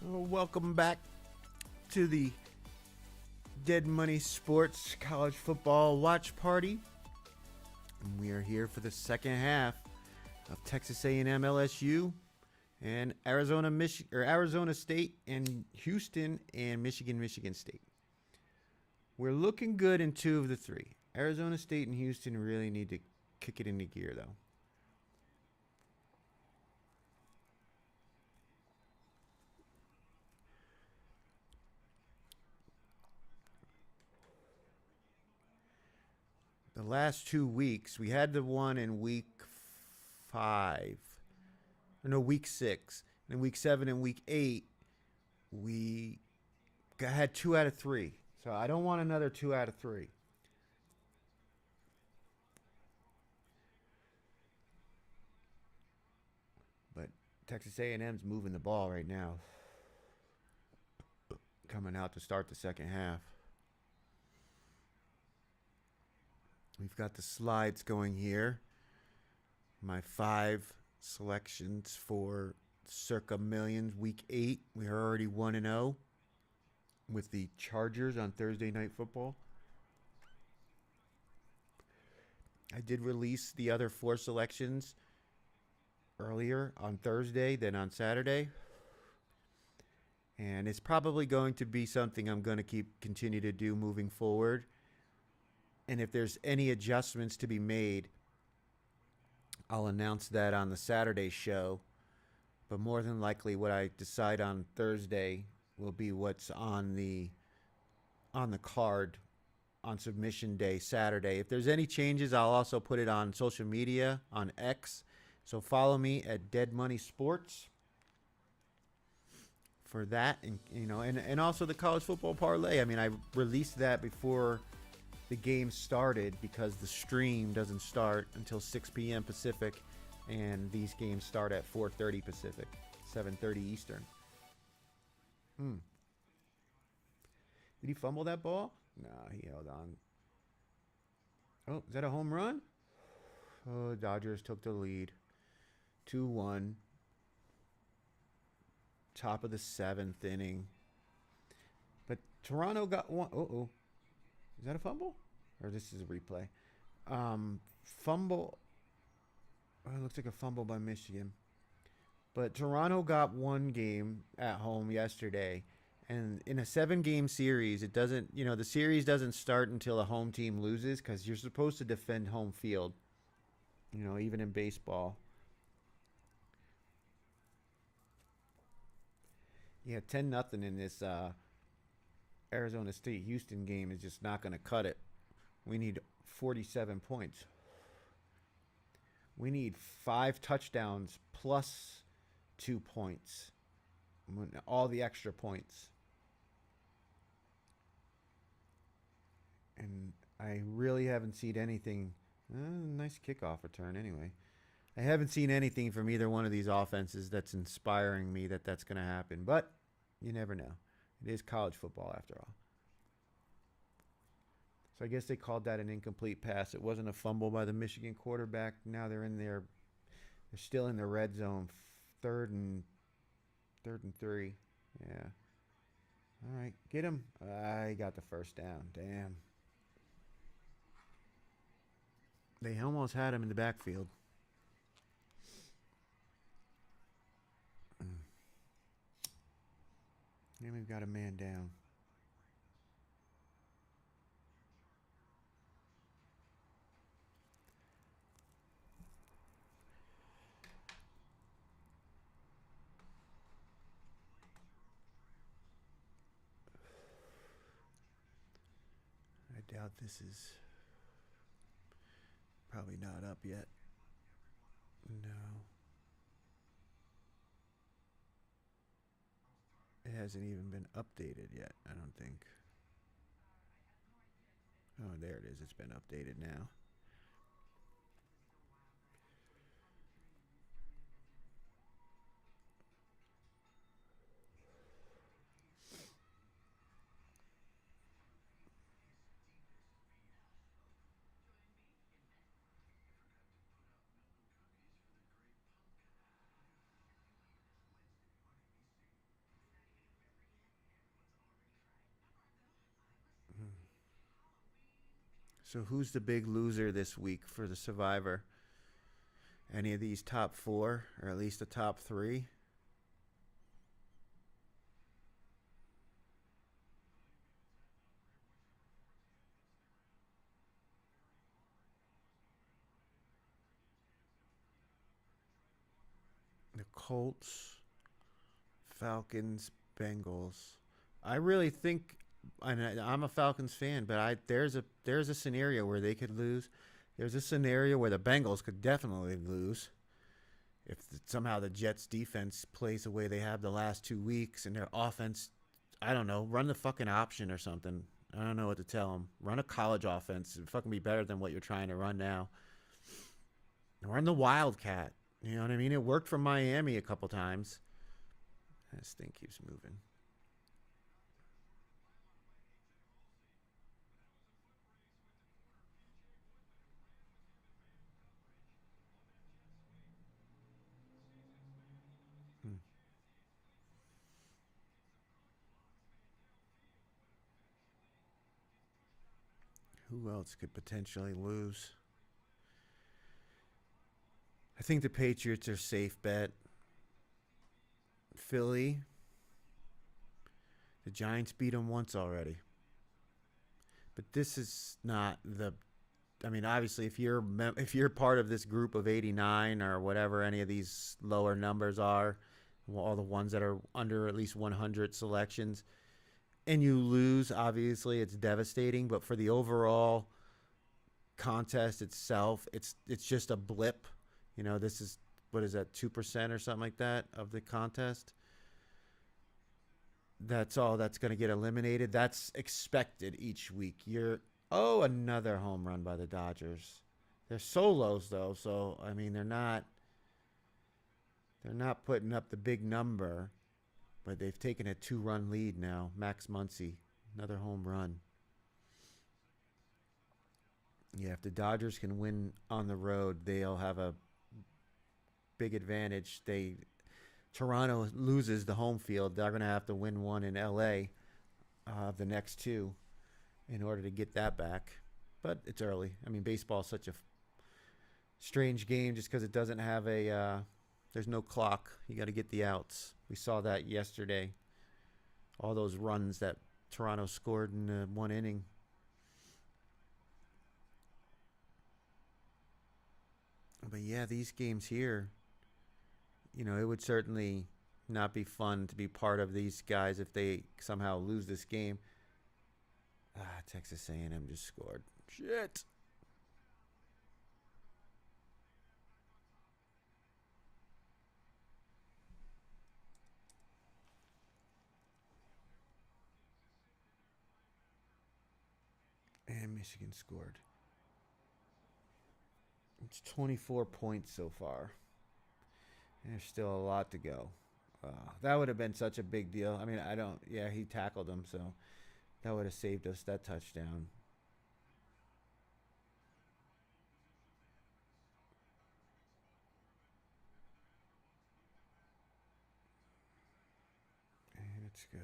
Welcome back to the Dead Money Sports College Football Watch Party. And we are here for the second half of Texas A&M LSU and Arizona State and Houston and Michigan State. We're looking good in two of the three. Arizona State and Houston really need to kick it into gear, though. The last 2 weeks, we had the one in week 5. No, week 6. In week 7 and week 8, we had 2 out of 3. So I don't want another 2 out of 3. But Texas A&M's moving the ball right now. Coming out to start the second half. We've got the slides going here. My 5 selections for Circa Millions Week 8. We are already 1-0 with the Chargers on Thursday Night Football. I did release the other 4 selections earlier on Thursday than on Saturday. And it's probably going to be something I'm going to continue to do moving forward. And if there's any adjustments to be made, I'll announce that on the Saturday show. But more than likely, what I decide on Thursday will be what's on the card on submission day Saturday. If there's any changes, I'll also put it on social media on X. So follow me at Dead Money Sports for that, and also the college football parlay. I mean, I released that before the game started because the stream doesn't start until 6 p.m. Pacific, and these games start at 4:30 Pacific, 7:30 Eastern. Did he fumble that ball? No, he held on. Oh, is that a home run? Oh, Dodgers took the lead. 2-1. Top of the 7th inning. But Toronto got one. Uh-oh. Is that a fumble? Or this is a replay. Fumble. Oh, it looks like a fumble by Michigan. But Toronto got one game at home yesterday. And in a 7-game series, it doesn't, the series doesn't start until a home team loses because you're supposed to defend home field, even in baseball. Yeah, 10-0 in this Arizona State Houston game is just not going to cut it. We need 47 points. We need 5 touchdowns plus 2 points. All the extra points. And I really haven't seen anything. Nice kickoff return anyway. I haven't seen anything from either one of these offenses that's inspiring me that that's going to happen. But you never know. It is college football after all. So I guess they called that an incomplete pass. It wasn't a fumble by the Michigan quarterback. Now they're still in the red zone. Third and 3. Yeah. All right, get him. I got the first down. Damn. They almost had him in the backfield. And we've got a man down. I doubt this is probably not up yet. No. It hasn't even been updated yet, I don't think. Oh, there it is. It's been updated now. So who's the big loser this week for the Survivor? Any of these top four, or at least the top three? The Colts, Falcons, Bengals. I really think, and I'm a Falcons fan, but there's a scenario where they could lose. There's a scenario where the Bengals could definitely lose if somehow the Jets defense plays the way they have the last 2 weeks and their offense, I don't know, run the fucking option or something. I don't know what to tell them. Run a college offense and fucking be better than what you're trying to run now. Run the Wildcat. You know what I mean? It worked for Miami a couple times. This thing keeps moving. Hmm. Who else could potentially lose? I think the Patriots are safe bet. Philly. The Giants beat them once already. But this is not the. I mean, obviously, if you're part of this group of 89 or whatever any of these lower numbers are, all the ones that are under at least 100 selections, and you lose, obviously, it's devastating. But for the overall contest itself, it's just a blip. You know, this is what is that 2% or something like that of the contest. That's all that's going to get eliminated. That's expected each week. Another home run by the Dodgers. They're solos though, so I mean they're not putting up the big number, but they've taken a 2-run lead now. Max Muncy, another home run. Yeah, if the Dodgers can win on the road, they'll have a big advantage. Toronto loses the home field. They're going to have to win one in LA, the next two, in order to get that back. But it's early. I mean, baseball is such a strange game just because it doesn't have there's no clock. You got to get the outs. We saw that yesterday. All those runs that Toronto scored in one inning. But yeah, these games here, it would certainly not be fun to be part of these guys if they somehow lose this game. Texas A&M just scored. Shit. And Michigan scored. It's 24 points so far. There's still a lot to go. That would have been such a big deal. I mean, I don't. Yeah, he tackled him, so that would have saved us that touchdown. And it's good.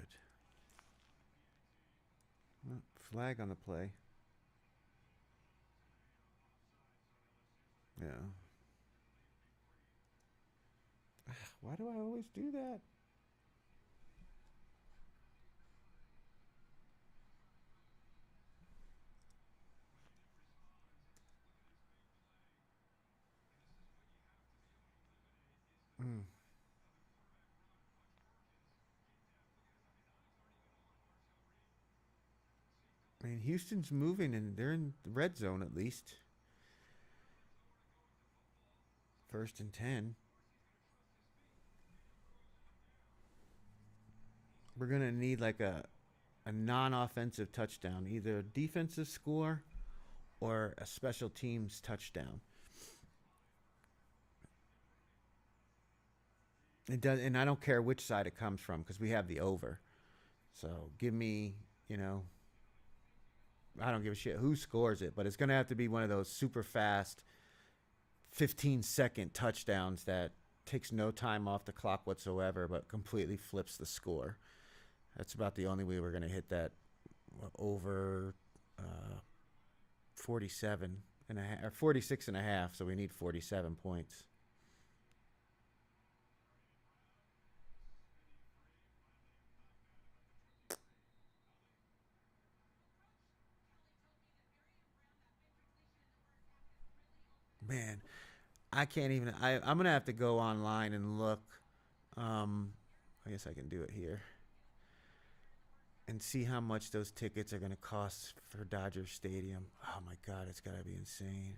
Oh, flag on the play. Yeah. Why do I always do that? Mm. I mean, Houston's moving and they're in the red zone at least. 1st and 10. We're gonna need like a non-offensive touchdown, either a defensive score or a special teams touchdown. It does, and I don't care which side it comes from because we have the over. So give me, I don't give a shit who scores it, but it's gonna have to be one of those super fast, 15-second touchdowns that takes no time off the clock whatsoever, but completely flips the score. That's about the only way we're gonna hit that over 47 and a half, or 46 and a half, so we need 47 points. Man, I can't even. I'm gonna have to go online and look. Um, I guess I can do it here and see how much those tickets are gonna cost for Dodger Stadium. Oh my God, it's gotta be insane.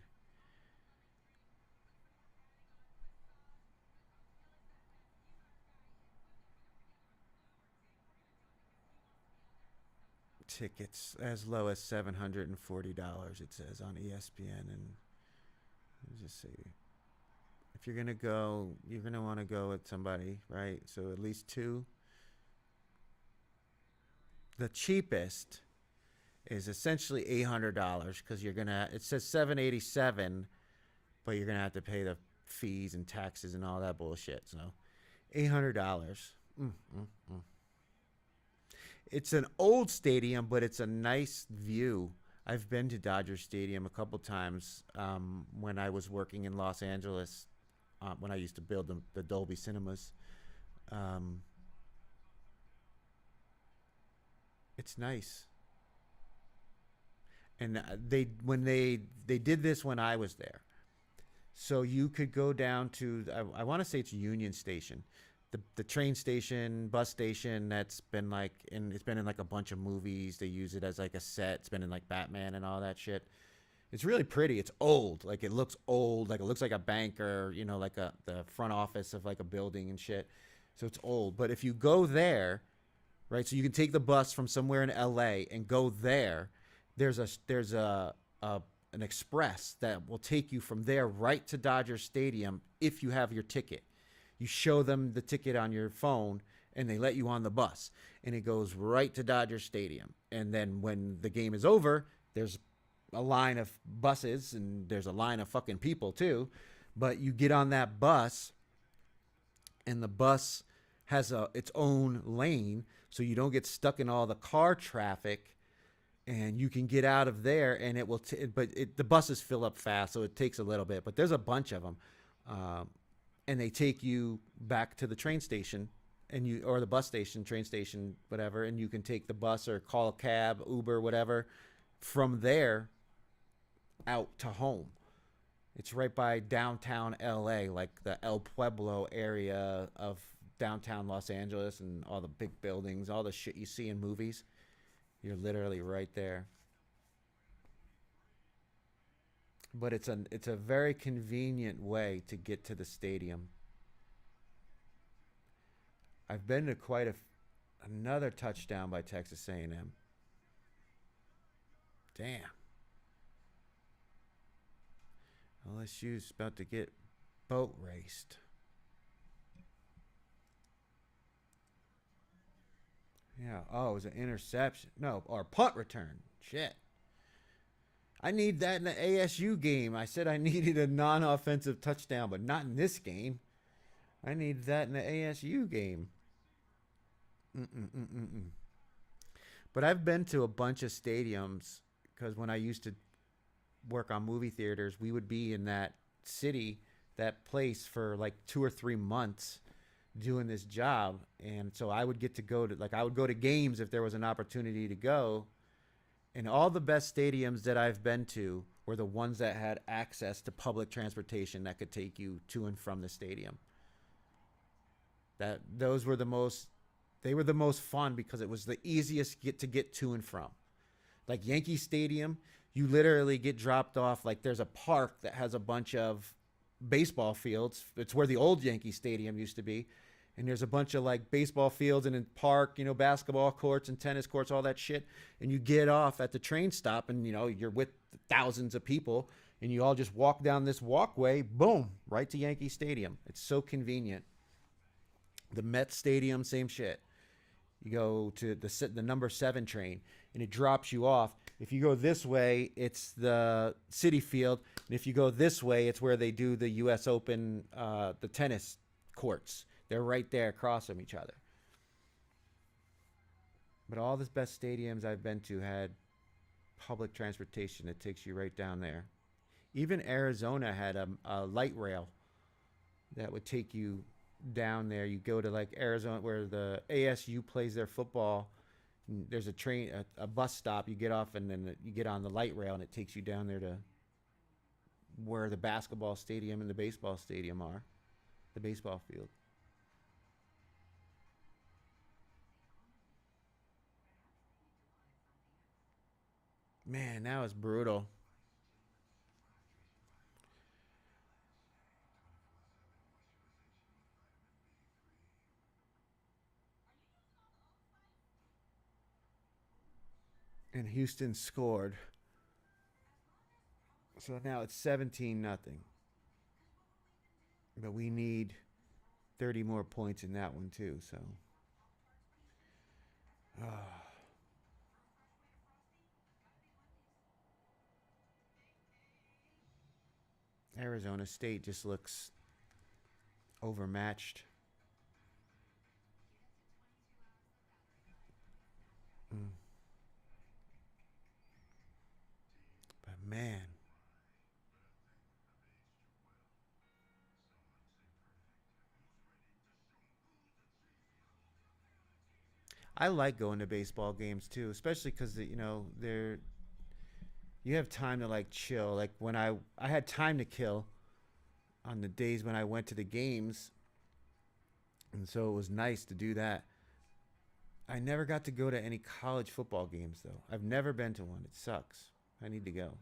Tickets as low as $740. It says on ESPN, and let me just see. If you're gonna go, you're gonna want to go with somebody, right? So at least two. The cheapest is essentially $800 because you're gonna. It says 787, but you're gonna have to pay the fees and taxes and all that bullshit. So $800. Mm, mm, mm. It's an old stadium, but it's a nice view. I've been to Dodger Stadium a couple times when I was working in Los Angeles, when I used to build the Dolby Cinemas. Um, it's nice. And they did this when I was there. So you could go down to, I want to say it's Union Station, the train station, bus station that's been like it's been in like a bunch of movies. They use it as like a set. It's been in like Batman and all that shit. It's really pretty. It's old. Like it looks old. Like it looks like a bank or, like the front office of like a building and shit. So it's old. But if you go there, right? So you can take the bus from somewhere in LA and go there. There's an express that will take you from there right to Dodger Stadium if you have your ticket. You show them the ticket on your phone and they let you on the bus and it goes right to Dodger Stadium. And then when the game is over, there's a line of buses and there's a line of fucking people too. But you get on that bus and the bus has its own lane so you don't get stuck in all the car traffic. And you can get out of there, and it will. The buses fill up fast, so it takes a little bit. But there's a bunch of them, and they take you back to the train station, or the bus station, train station, whatever. And you can take the bus or call a cab, Uber, whatever, from there out to home. It's right by downtown LA, like the El Pueblo area of downtown Los Angeles, and all the big buildings, all the shit you see in movies. You're literally right there. But it's a very convenient way to get to the stadium. I've been to another touchdown by Texas A&M. Damn. LSU's about to get boat raced. Yeah. Oh, it was an interception. No, or punt return. Shit. I need that in the ASU game. I said I needed a non-offensive touchdown, but not in this game. I need that in the ASU game. Mm-mm-mm-mm-mm. But I've been to a bunch of stadiums because when I used to work on movie theaters, we would be in that city, that place for like 2 or 3 months doing this job. And so I would get to go to, I would go to games if there was an opportunity to go. And all the best stadiums that I've been to were the ones that had access to public transportation that could take you to and from the stadium. Those were the most, they were the most fun because it was the easiest to get to and from. Like Yankee Stadium, you literally get dropped off. Like there's a park that has a bunch of baseball fields. It's where the old Yankee Stadium used to be. And there's a bunch of like baseball fields and in park, basketball courts and tennis courts, all that shit. And you get off at the train stop and, you're with thousands of people and you all just walk down this walkway, boom, right to Yankee Stadium. It's so convenient. The Mets Stadium, same shit. You go to the number 7 train and it drops you off. If you go this way, it's the Citi Field. And if you go this way, it's where they do the U.S. Open, the tennis courts. They're right there across from each other. But all the best stadiums I've been to had public transportation that takes you right down there. Even Arizona had a light rail that would take you down there. You go to like Arizona where the ASU plays their football. There's a train, a bus stop. You get off and then you get on the light rail and it takes you down there to where the basketball stadium and the baseball stadium are, the baseball field. Man, that was brutal. And Houston scored. So now it's 17-0. But we need 30 more points in that one too, so uh, Arizona State just looks overmatched. Mm. But man, I like going to baseball games too, especially because they're you have time to like chill. Like when I had time to kill on the days when I went to the games, and so it was nice to do that. I never got to go to any college football games though. I've never been to one. It sucks. I need to go.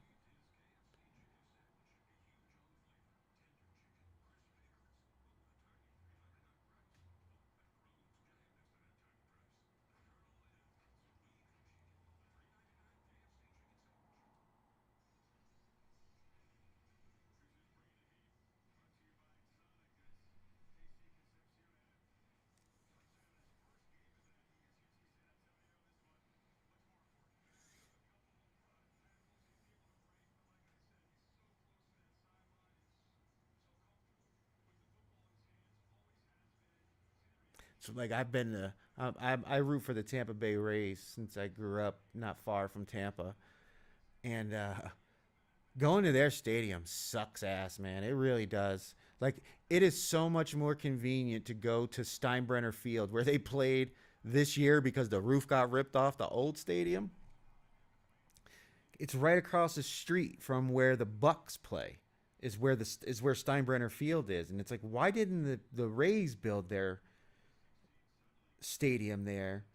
So like I've been to, I root for the Tampa Bay Rays since I grew up not far from Tampa, and going to their stadium sucks ass, man. It really does. Like it is so much more convenient to go to Steinbrenner Field where they played this year because the roof got ripped off the old stadium. It's right across the street from where the Bucks play. Is where Steinbrenner Field is, and it's like why didn't the Rays build their stadium there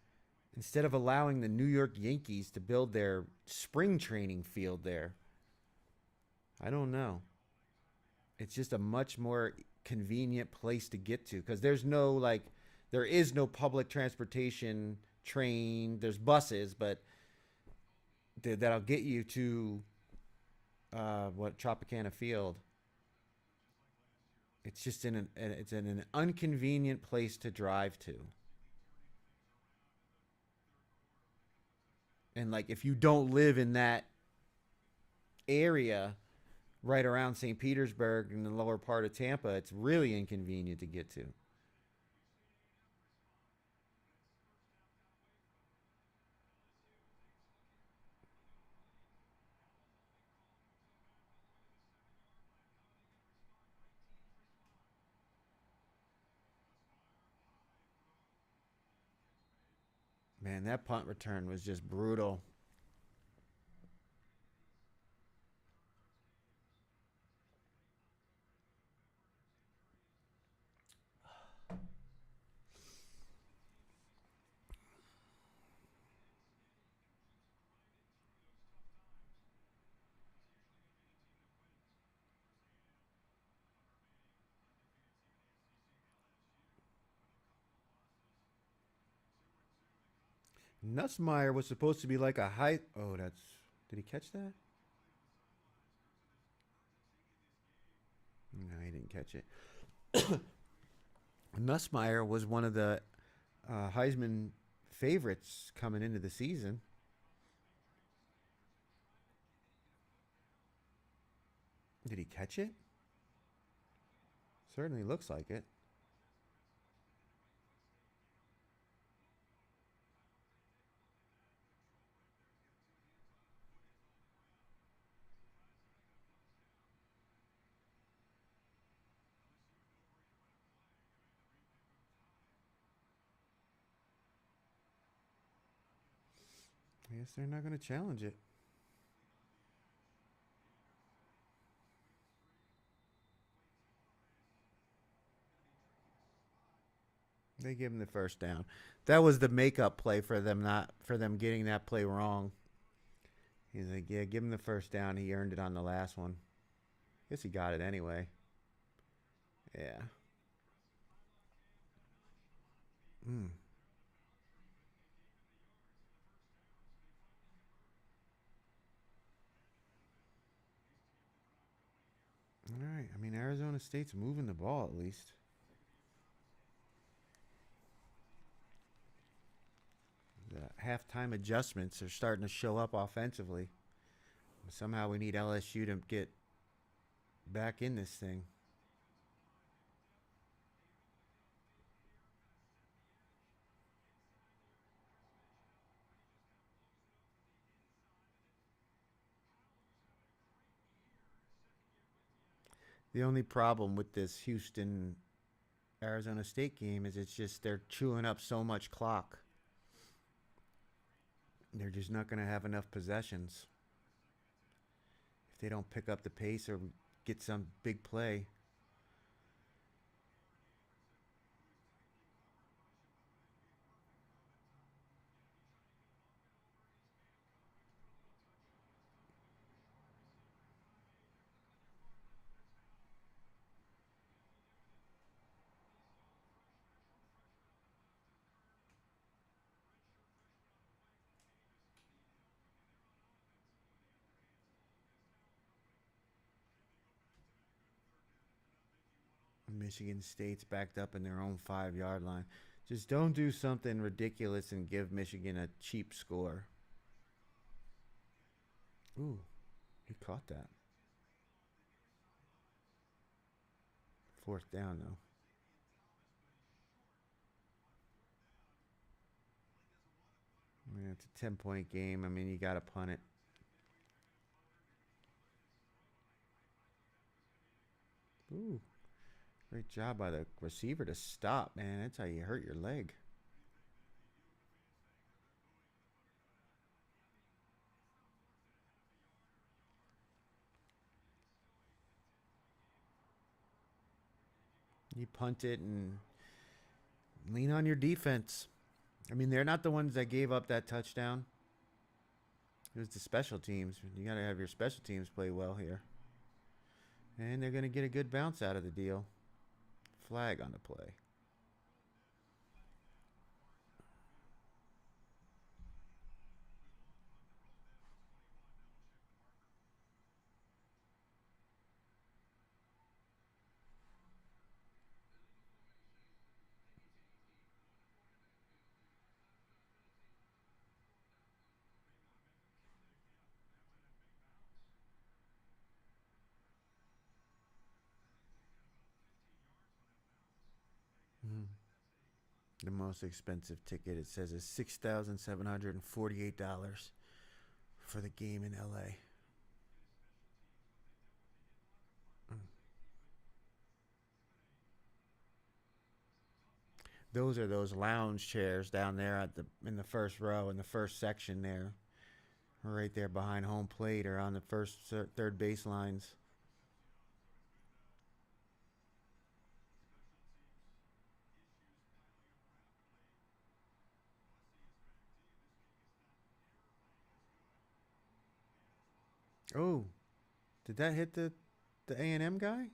instead of allowing the New York Yankees to build their spring training field there? I don't know. It's just a much more convenient place to get to because there is no public transportation train. There's buses, but that'll get you to what Tropicana Field. It's just it's in an inconvenient place to drive to. And like if you don't live in that area right around St. Petersburg in the lower part of Tampa, it's really inconvenient to get to. Man, that punt return was just brutal. Nussmeyer was supposed to be like a high. Oh, that's. Did he catch that? No, he didn't catch it. Nussmeyer was one of the Heisman favorites coming into the season. Did he catch it? Certainly looks like it. I guess they're not going to challenge it. They give him the first down. That was the makeup play for them, not for them getting that play wrong. He's like, yeah, give him the first down. He earned it on the last one. Guess he got it anyway. Yeah. Mm. All right. I mean, Arizona State's moving the ball at least. The halftime adjustments are starting to show up offensively. Somehow we need LSU to get back in this thing. The only problem with this Houston Arizona State game is it's just they're chewing up so much clock. They're just not going to have enough possessions if they don't pick up the pace or get some big play. Michigan State's backed up in their own 5 yard line. Just don't do something ridiculous and give Michigan a cheap score. Ooh, he caught that. Fourth down, though. Yeah, it's a 10-point game. I mean, you got to punt it. Ooh, great job by the receiver to stop, man. That's how you hurt your leg. You punt it and lean on your defense. I mean, they're not the ones that gave up that touchdown. It was the special teams. You got to have your special teams play well here. And they're going to get a good bounce out of the deal. Flag on the play. Mm. The most expensive ticket, it says, is $6,748 for the game in LA. Mm. Those are those lounge chairs down there at the in the first row in the first section there, right there behind home plate or on the first third base lines. Oh, did that hit the A&M guy?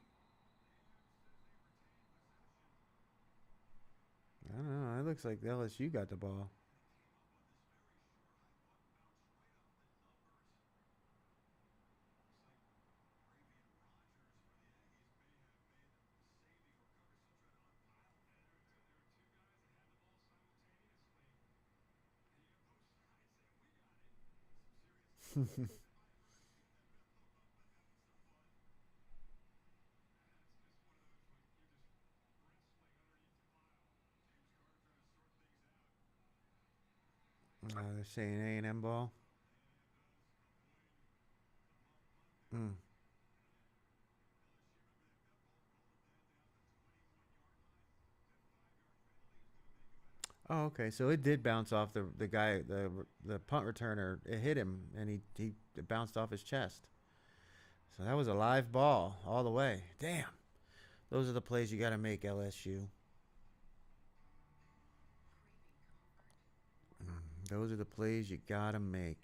I don't know. It looks like LSU got the ball. They're saying A&M ball. Mm. Oh, okay. So it did bounce off the guy, the punt returner. It hit him, and he it bounced off his chest. So that was a live ball all the way. Damn. Those are the plays you got to make, LSU. Those are the plays you got to make.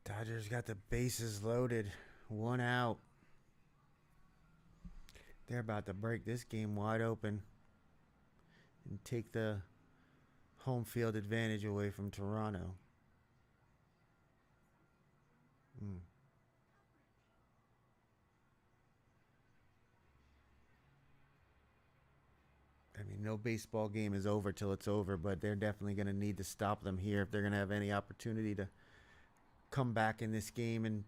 Dodgers got the bases loaded. One out. They're about to break this game wide open and take the home field advantage away from Toronto. Mm. I mean, no baseball game is over till it's over, but they're definitely going to need to stop them here if they're going to have any opportunity to come back in this game and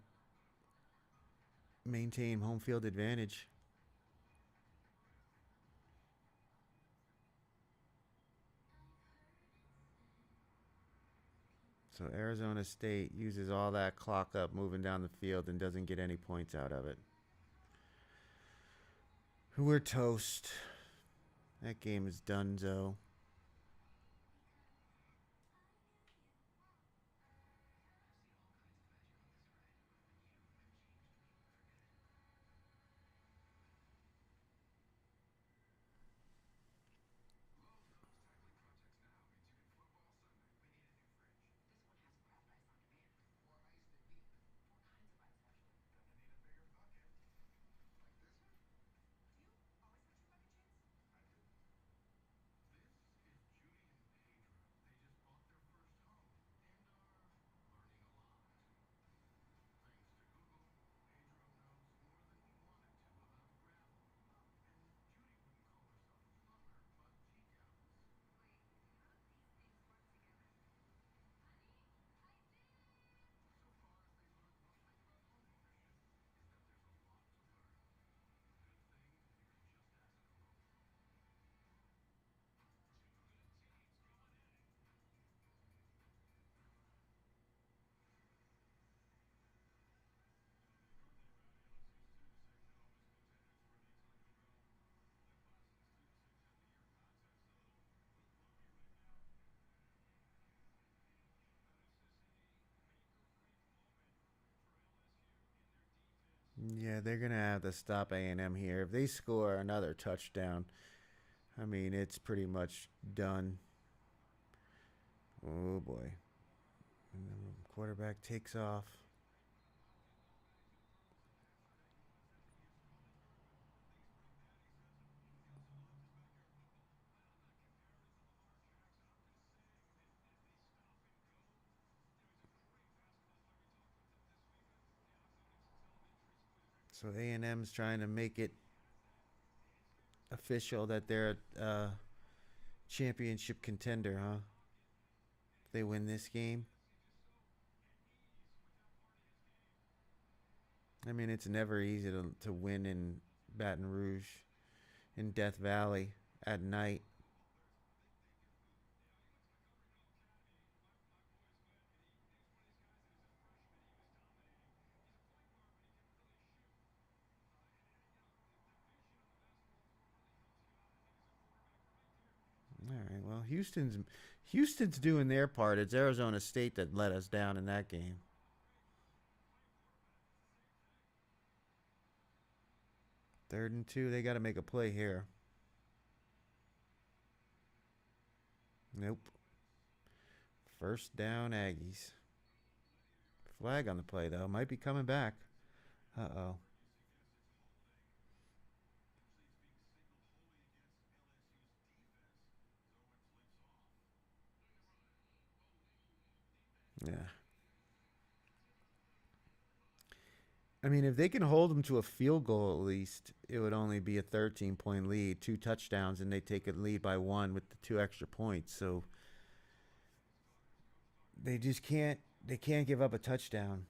maintain home field advantage. So Arizona State uses all that clock up moving down the field and doesn't get any points out of it. We're toast. That game is donezo. Yeah, they're gonna have to stop A&M here. If they score another touchdown, I mean it's pretty much done. Oh boy! And the quarterback takes off. So A&M's trying to make it official that they're a championship contender, huh? If they win this game. I mean, it's never easy to win in Baton Rouge, in Death Valley at night. All right. Well, Houston's doing their part. It's Arizona State that let us down in that game. 3rd and 2. They got to make a play here. Nope. First down, Aggies. Flag on the play, though. Might be coming back. Uh-oh. Yeah. I mean, if they can hold them to a field goal at least, it would only be a 13-point lead, 2 touchdowns, and they take a lead by 1 with the 2 extra points. So they just can't. They can't give up a touchdown.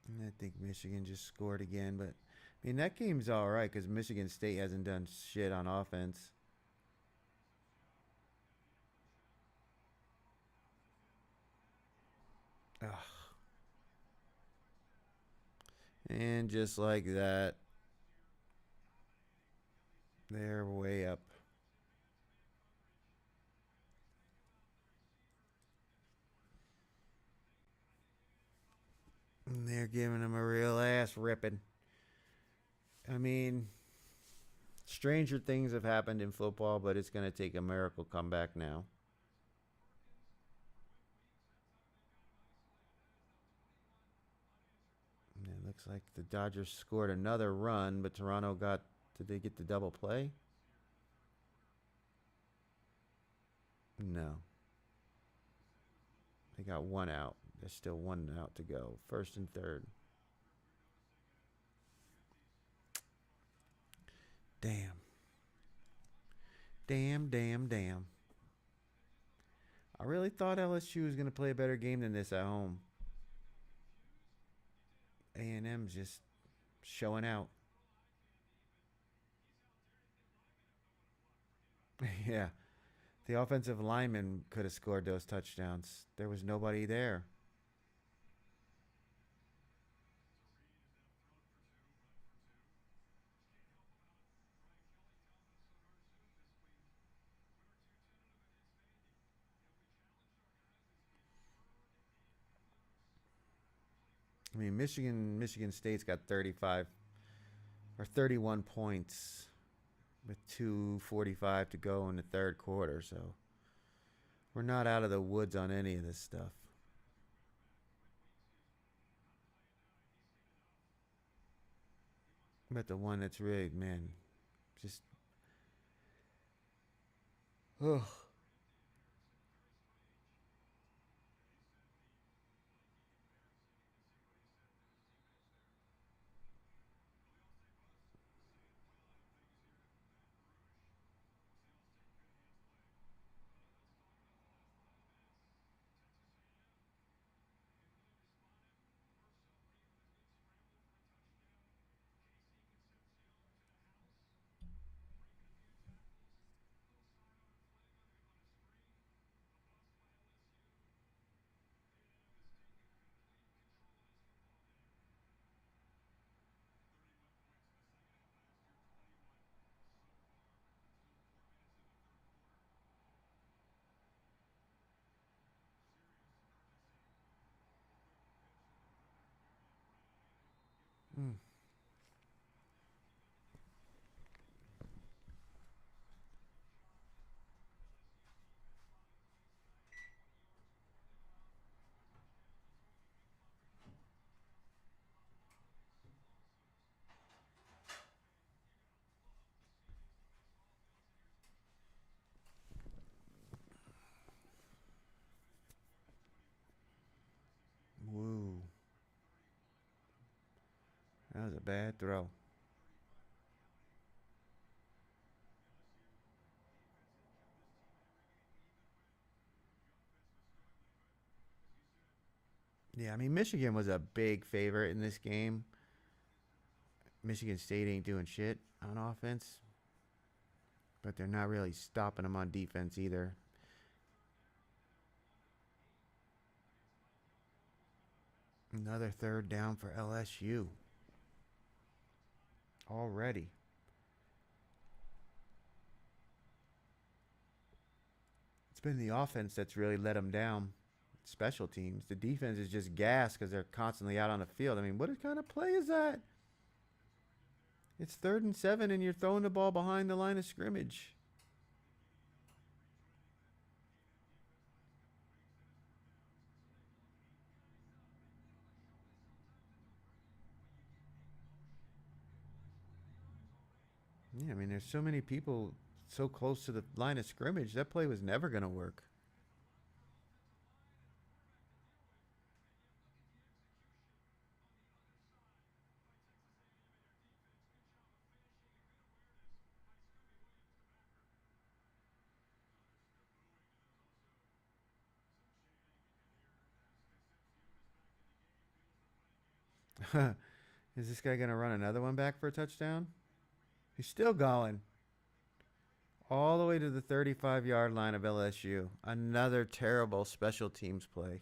And I think Michigan just scored again, but I mean that game's all right because Michigan State hasn't done shit on offense. Ugh. And just like that, they're way up. And they're giving them a real ass ripping. I mean, stranger things have happened in football, but it's going to take a miracle comeback now. And it looks like the Dodgers scored another run, but Toronto got. Did they get the double play? No. They got one out. There's still one out to go. First and third. Damn. Damn, damn, damn. I really thought LSU was going to play a better game than this at home. A&M's just showing out. Yeah. The offensive lineman could have scored those touchdowns. There was nobody there. I mean, Michigan State's got 35 or 31 points with 2:45 to go in the third quarter, so we're not out of the woods on any of this stuff. But the one that's really, man, just ugh. Mm. Woo. That was a bad throw. Yeah, I mean Michigan was a big favorite in this game. Michigan State ain't doing shit on offense, but they're not really stopping them on defense either. Another third down for LSU already. It's been the offense that's really let them down. special teams. The defense is just gas because they're constantly out on the field. I mean, what kind of play is that? It's 3rd and 7, and you're throwing the ball behind the line of scrimmage. Yeah, I mean, there's so many people so close to the line of scrimmage. That play was never going to work. Is this guy going to run another one back for a touchdown? He's still going. All the way to the 35-yard line of LSU. Another terrible special teams play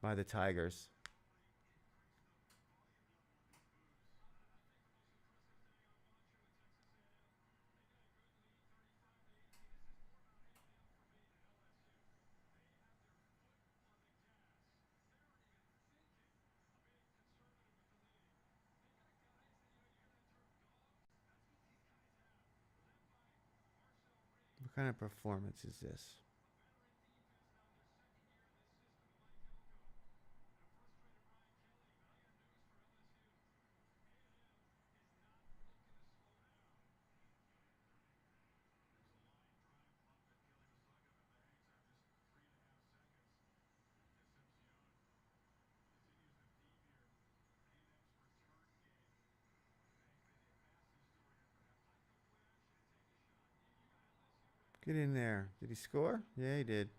by the Tigers. What kind of performance is this? Get in there. Did he score? Yeah, he did.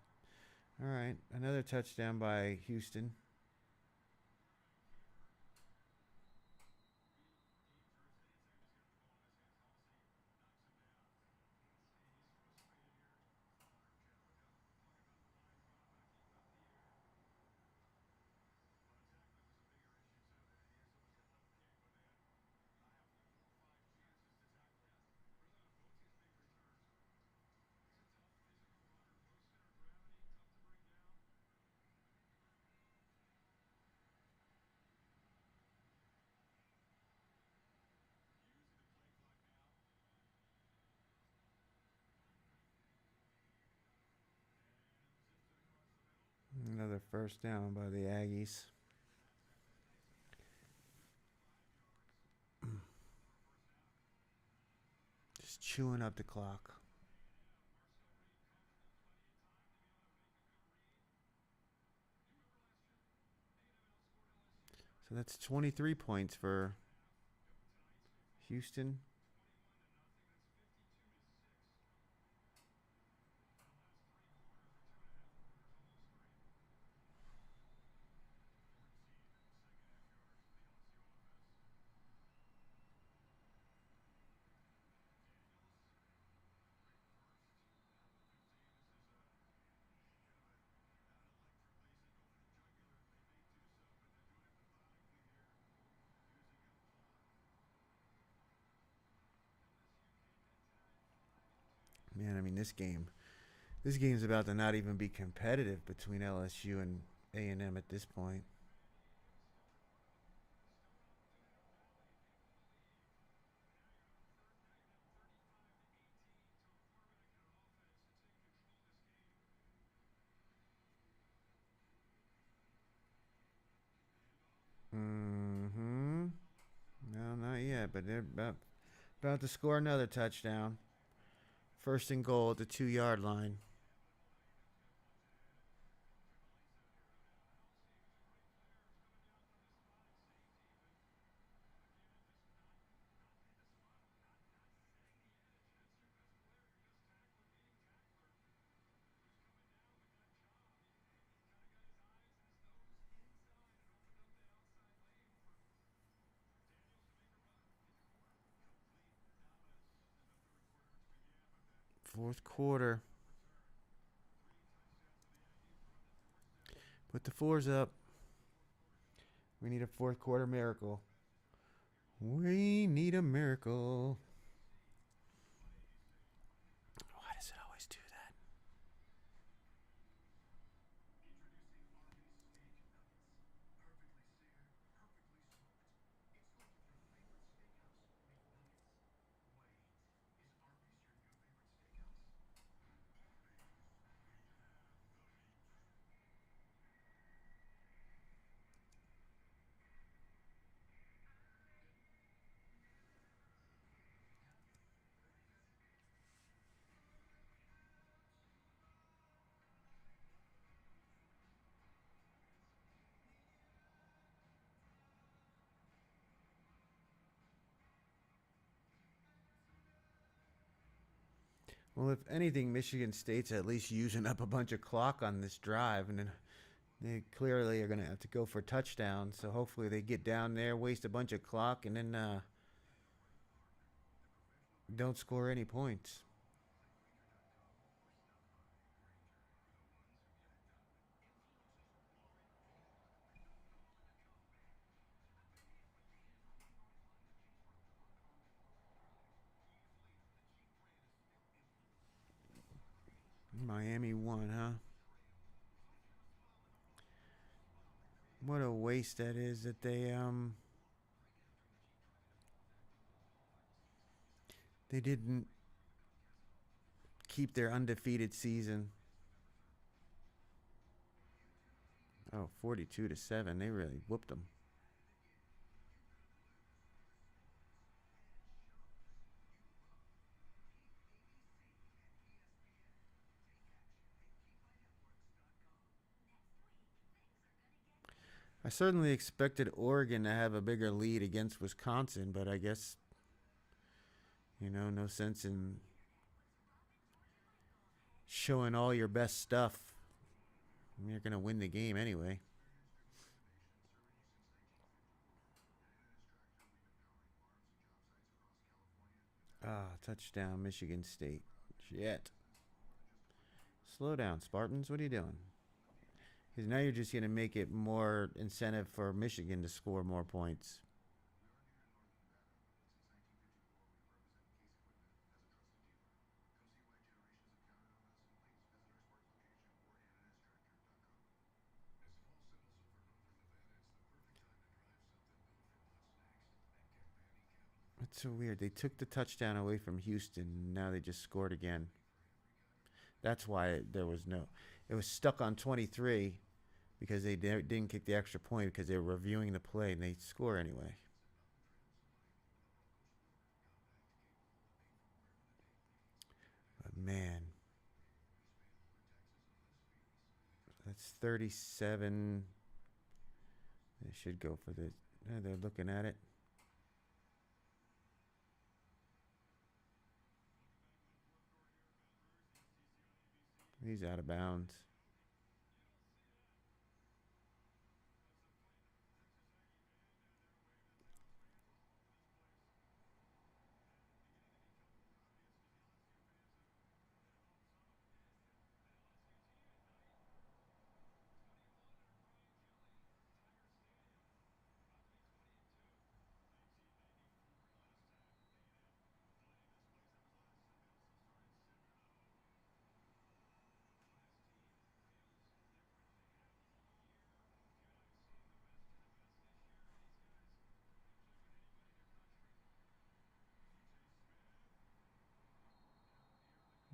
All right. Another touchdown by Houston. Another first down by the Aggies. Just chewing up the clock. So that's 23 points for Houston. Man, I mean this game's about to not even be competitive between LSU and A&M at this point. Mm-hmm. No, not yet, but they're about to score another touchdown. 1st and goal at the 2-yard line. Fourth quarter. Put the fours up. We need a fourth quarter miracle. We need a miracle. Why does it always do that? Well, if anything, Michigan State's at least using up a bunch of clock on this drive, and then they clearly are going to have to go for a touchdown. So hopefully they get down there, waste a bunch of clock, and then don't score any points. Miami won, huh? What a waste that is that they didn't keep their undefeated season. Oh, 42-7. They really whooped them. I certainly expected Oregon to have a bigger lead against Wisconsin, but I guess, no sense in showing all your best stuff. You're going to win the game anyway. Ah, touchdown, Michigan State. Shit. Slow down, Spartans. What are you doing? Because now you're just going to make it more incentive for Michigan to score more points. It's so weird. They took the touchdown away from Houston. And now they just scored again. That's why there was no. It was stuck on 23 because they didn't kick the extra point because they were reviewing the play and they score anyway. But man, that's 37. They should go for the. They're looking at it. He's out of bounds.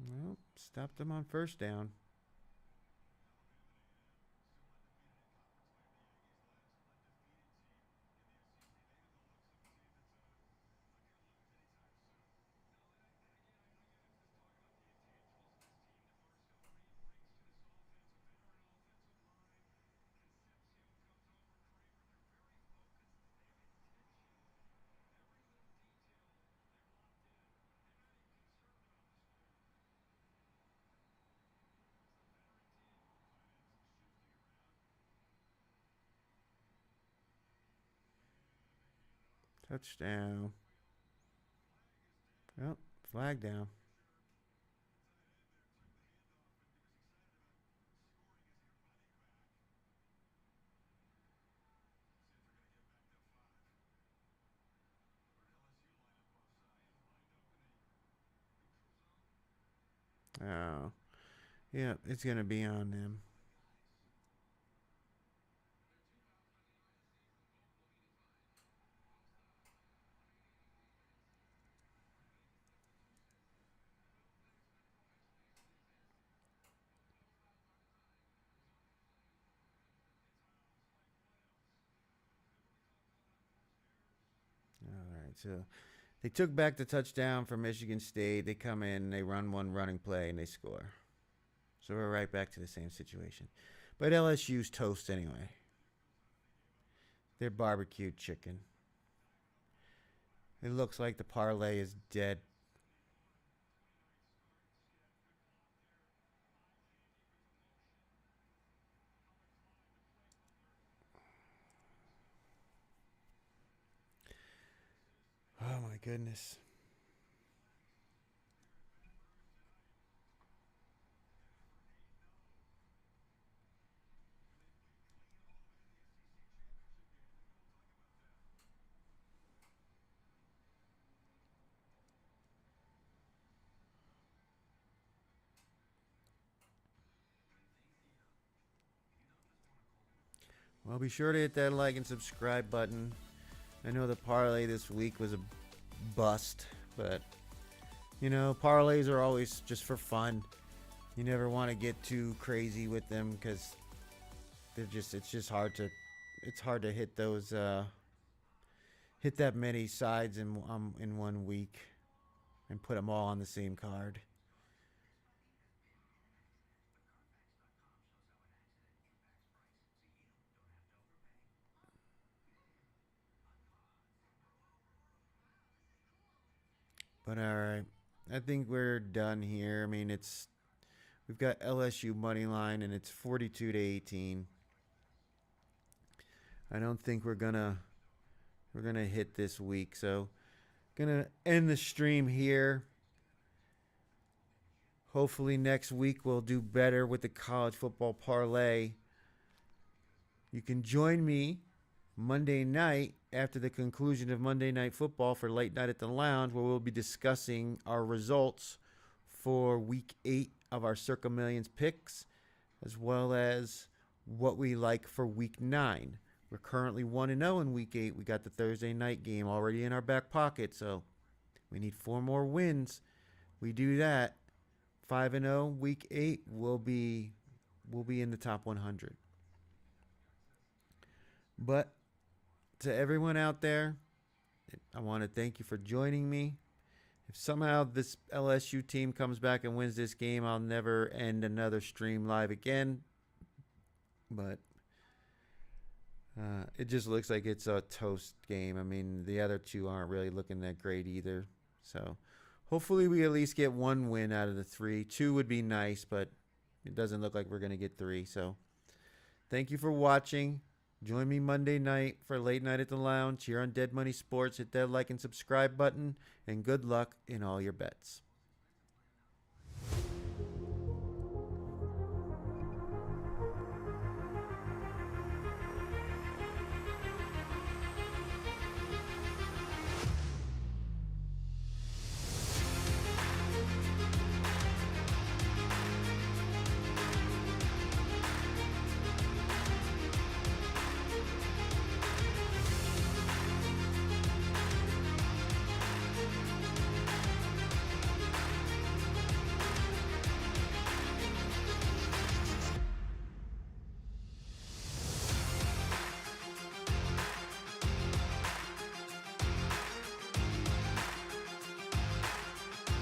Well, stopped them on first down. Touchdown. Well, flag down. Oh, yeah, it's gonna be on them. All right, so they took back the touchdown from Michigan State. They come in, they run one running play, and they score. So we're right back to the same situation. But LSU's toast anyway. They're barbecued chicken. It looks like the parlay is dead. my goodness. Well, be sure to hit that like and subscribe button. I know the parlay this week was a bust, but you know, parlays are always just for fun. You never want to get too crazy with them because it's just hard to hit those hit that many sides in 1 week and put them all on the same card. But all right, I think we're done here. I mean, we've got LSU money line and it's 42-18. I don't think we're gonna hit this week, so gonna end the stream here. Hopefully next week we'll do better with the college football parlay. You can join me Monday night after the conclusion of Monday Night Football for Late Night at the Lounge, where we'll be discussing our results for Week 8 of our Circa Millions picks, as well as what we like for Week 9. We're currently 1-0 in Week 8. We got the Thursday night game already in our back pocket, so we need 4 more wins. We do that, 5-0 Week 8, we'll be in the top 100. But to everyone out there, I want to thank you for joining me. If somehow this LSU team comes back and wins this game, I'll never end another stream live again. But it just looks like it's a toast game. I mean, the other two aren't really looking that great either. So hopefully we at least get 1 win out of the 3. 2 would be nice, but it doesn't look like we're going to get 3. So thank you for watching. Join me Monday night for Late Night at the Lounge here on Dead Money Sports. Hit that like and subscribe button, and good luck in all your bets.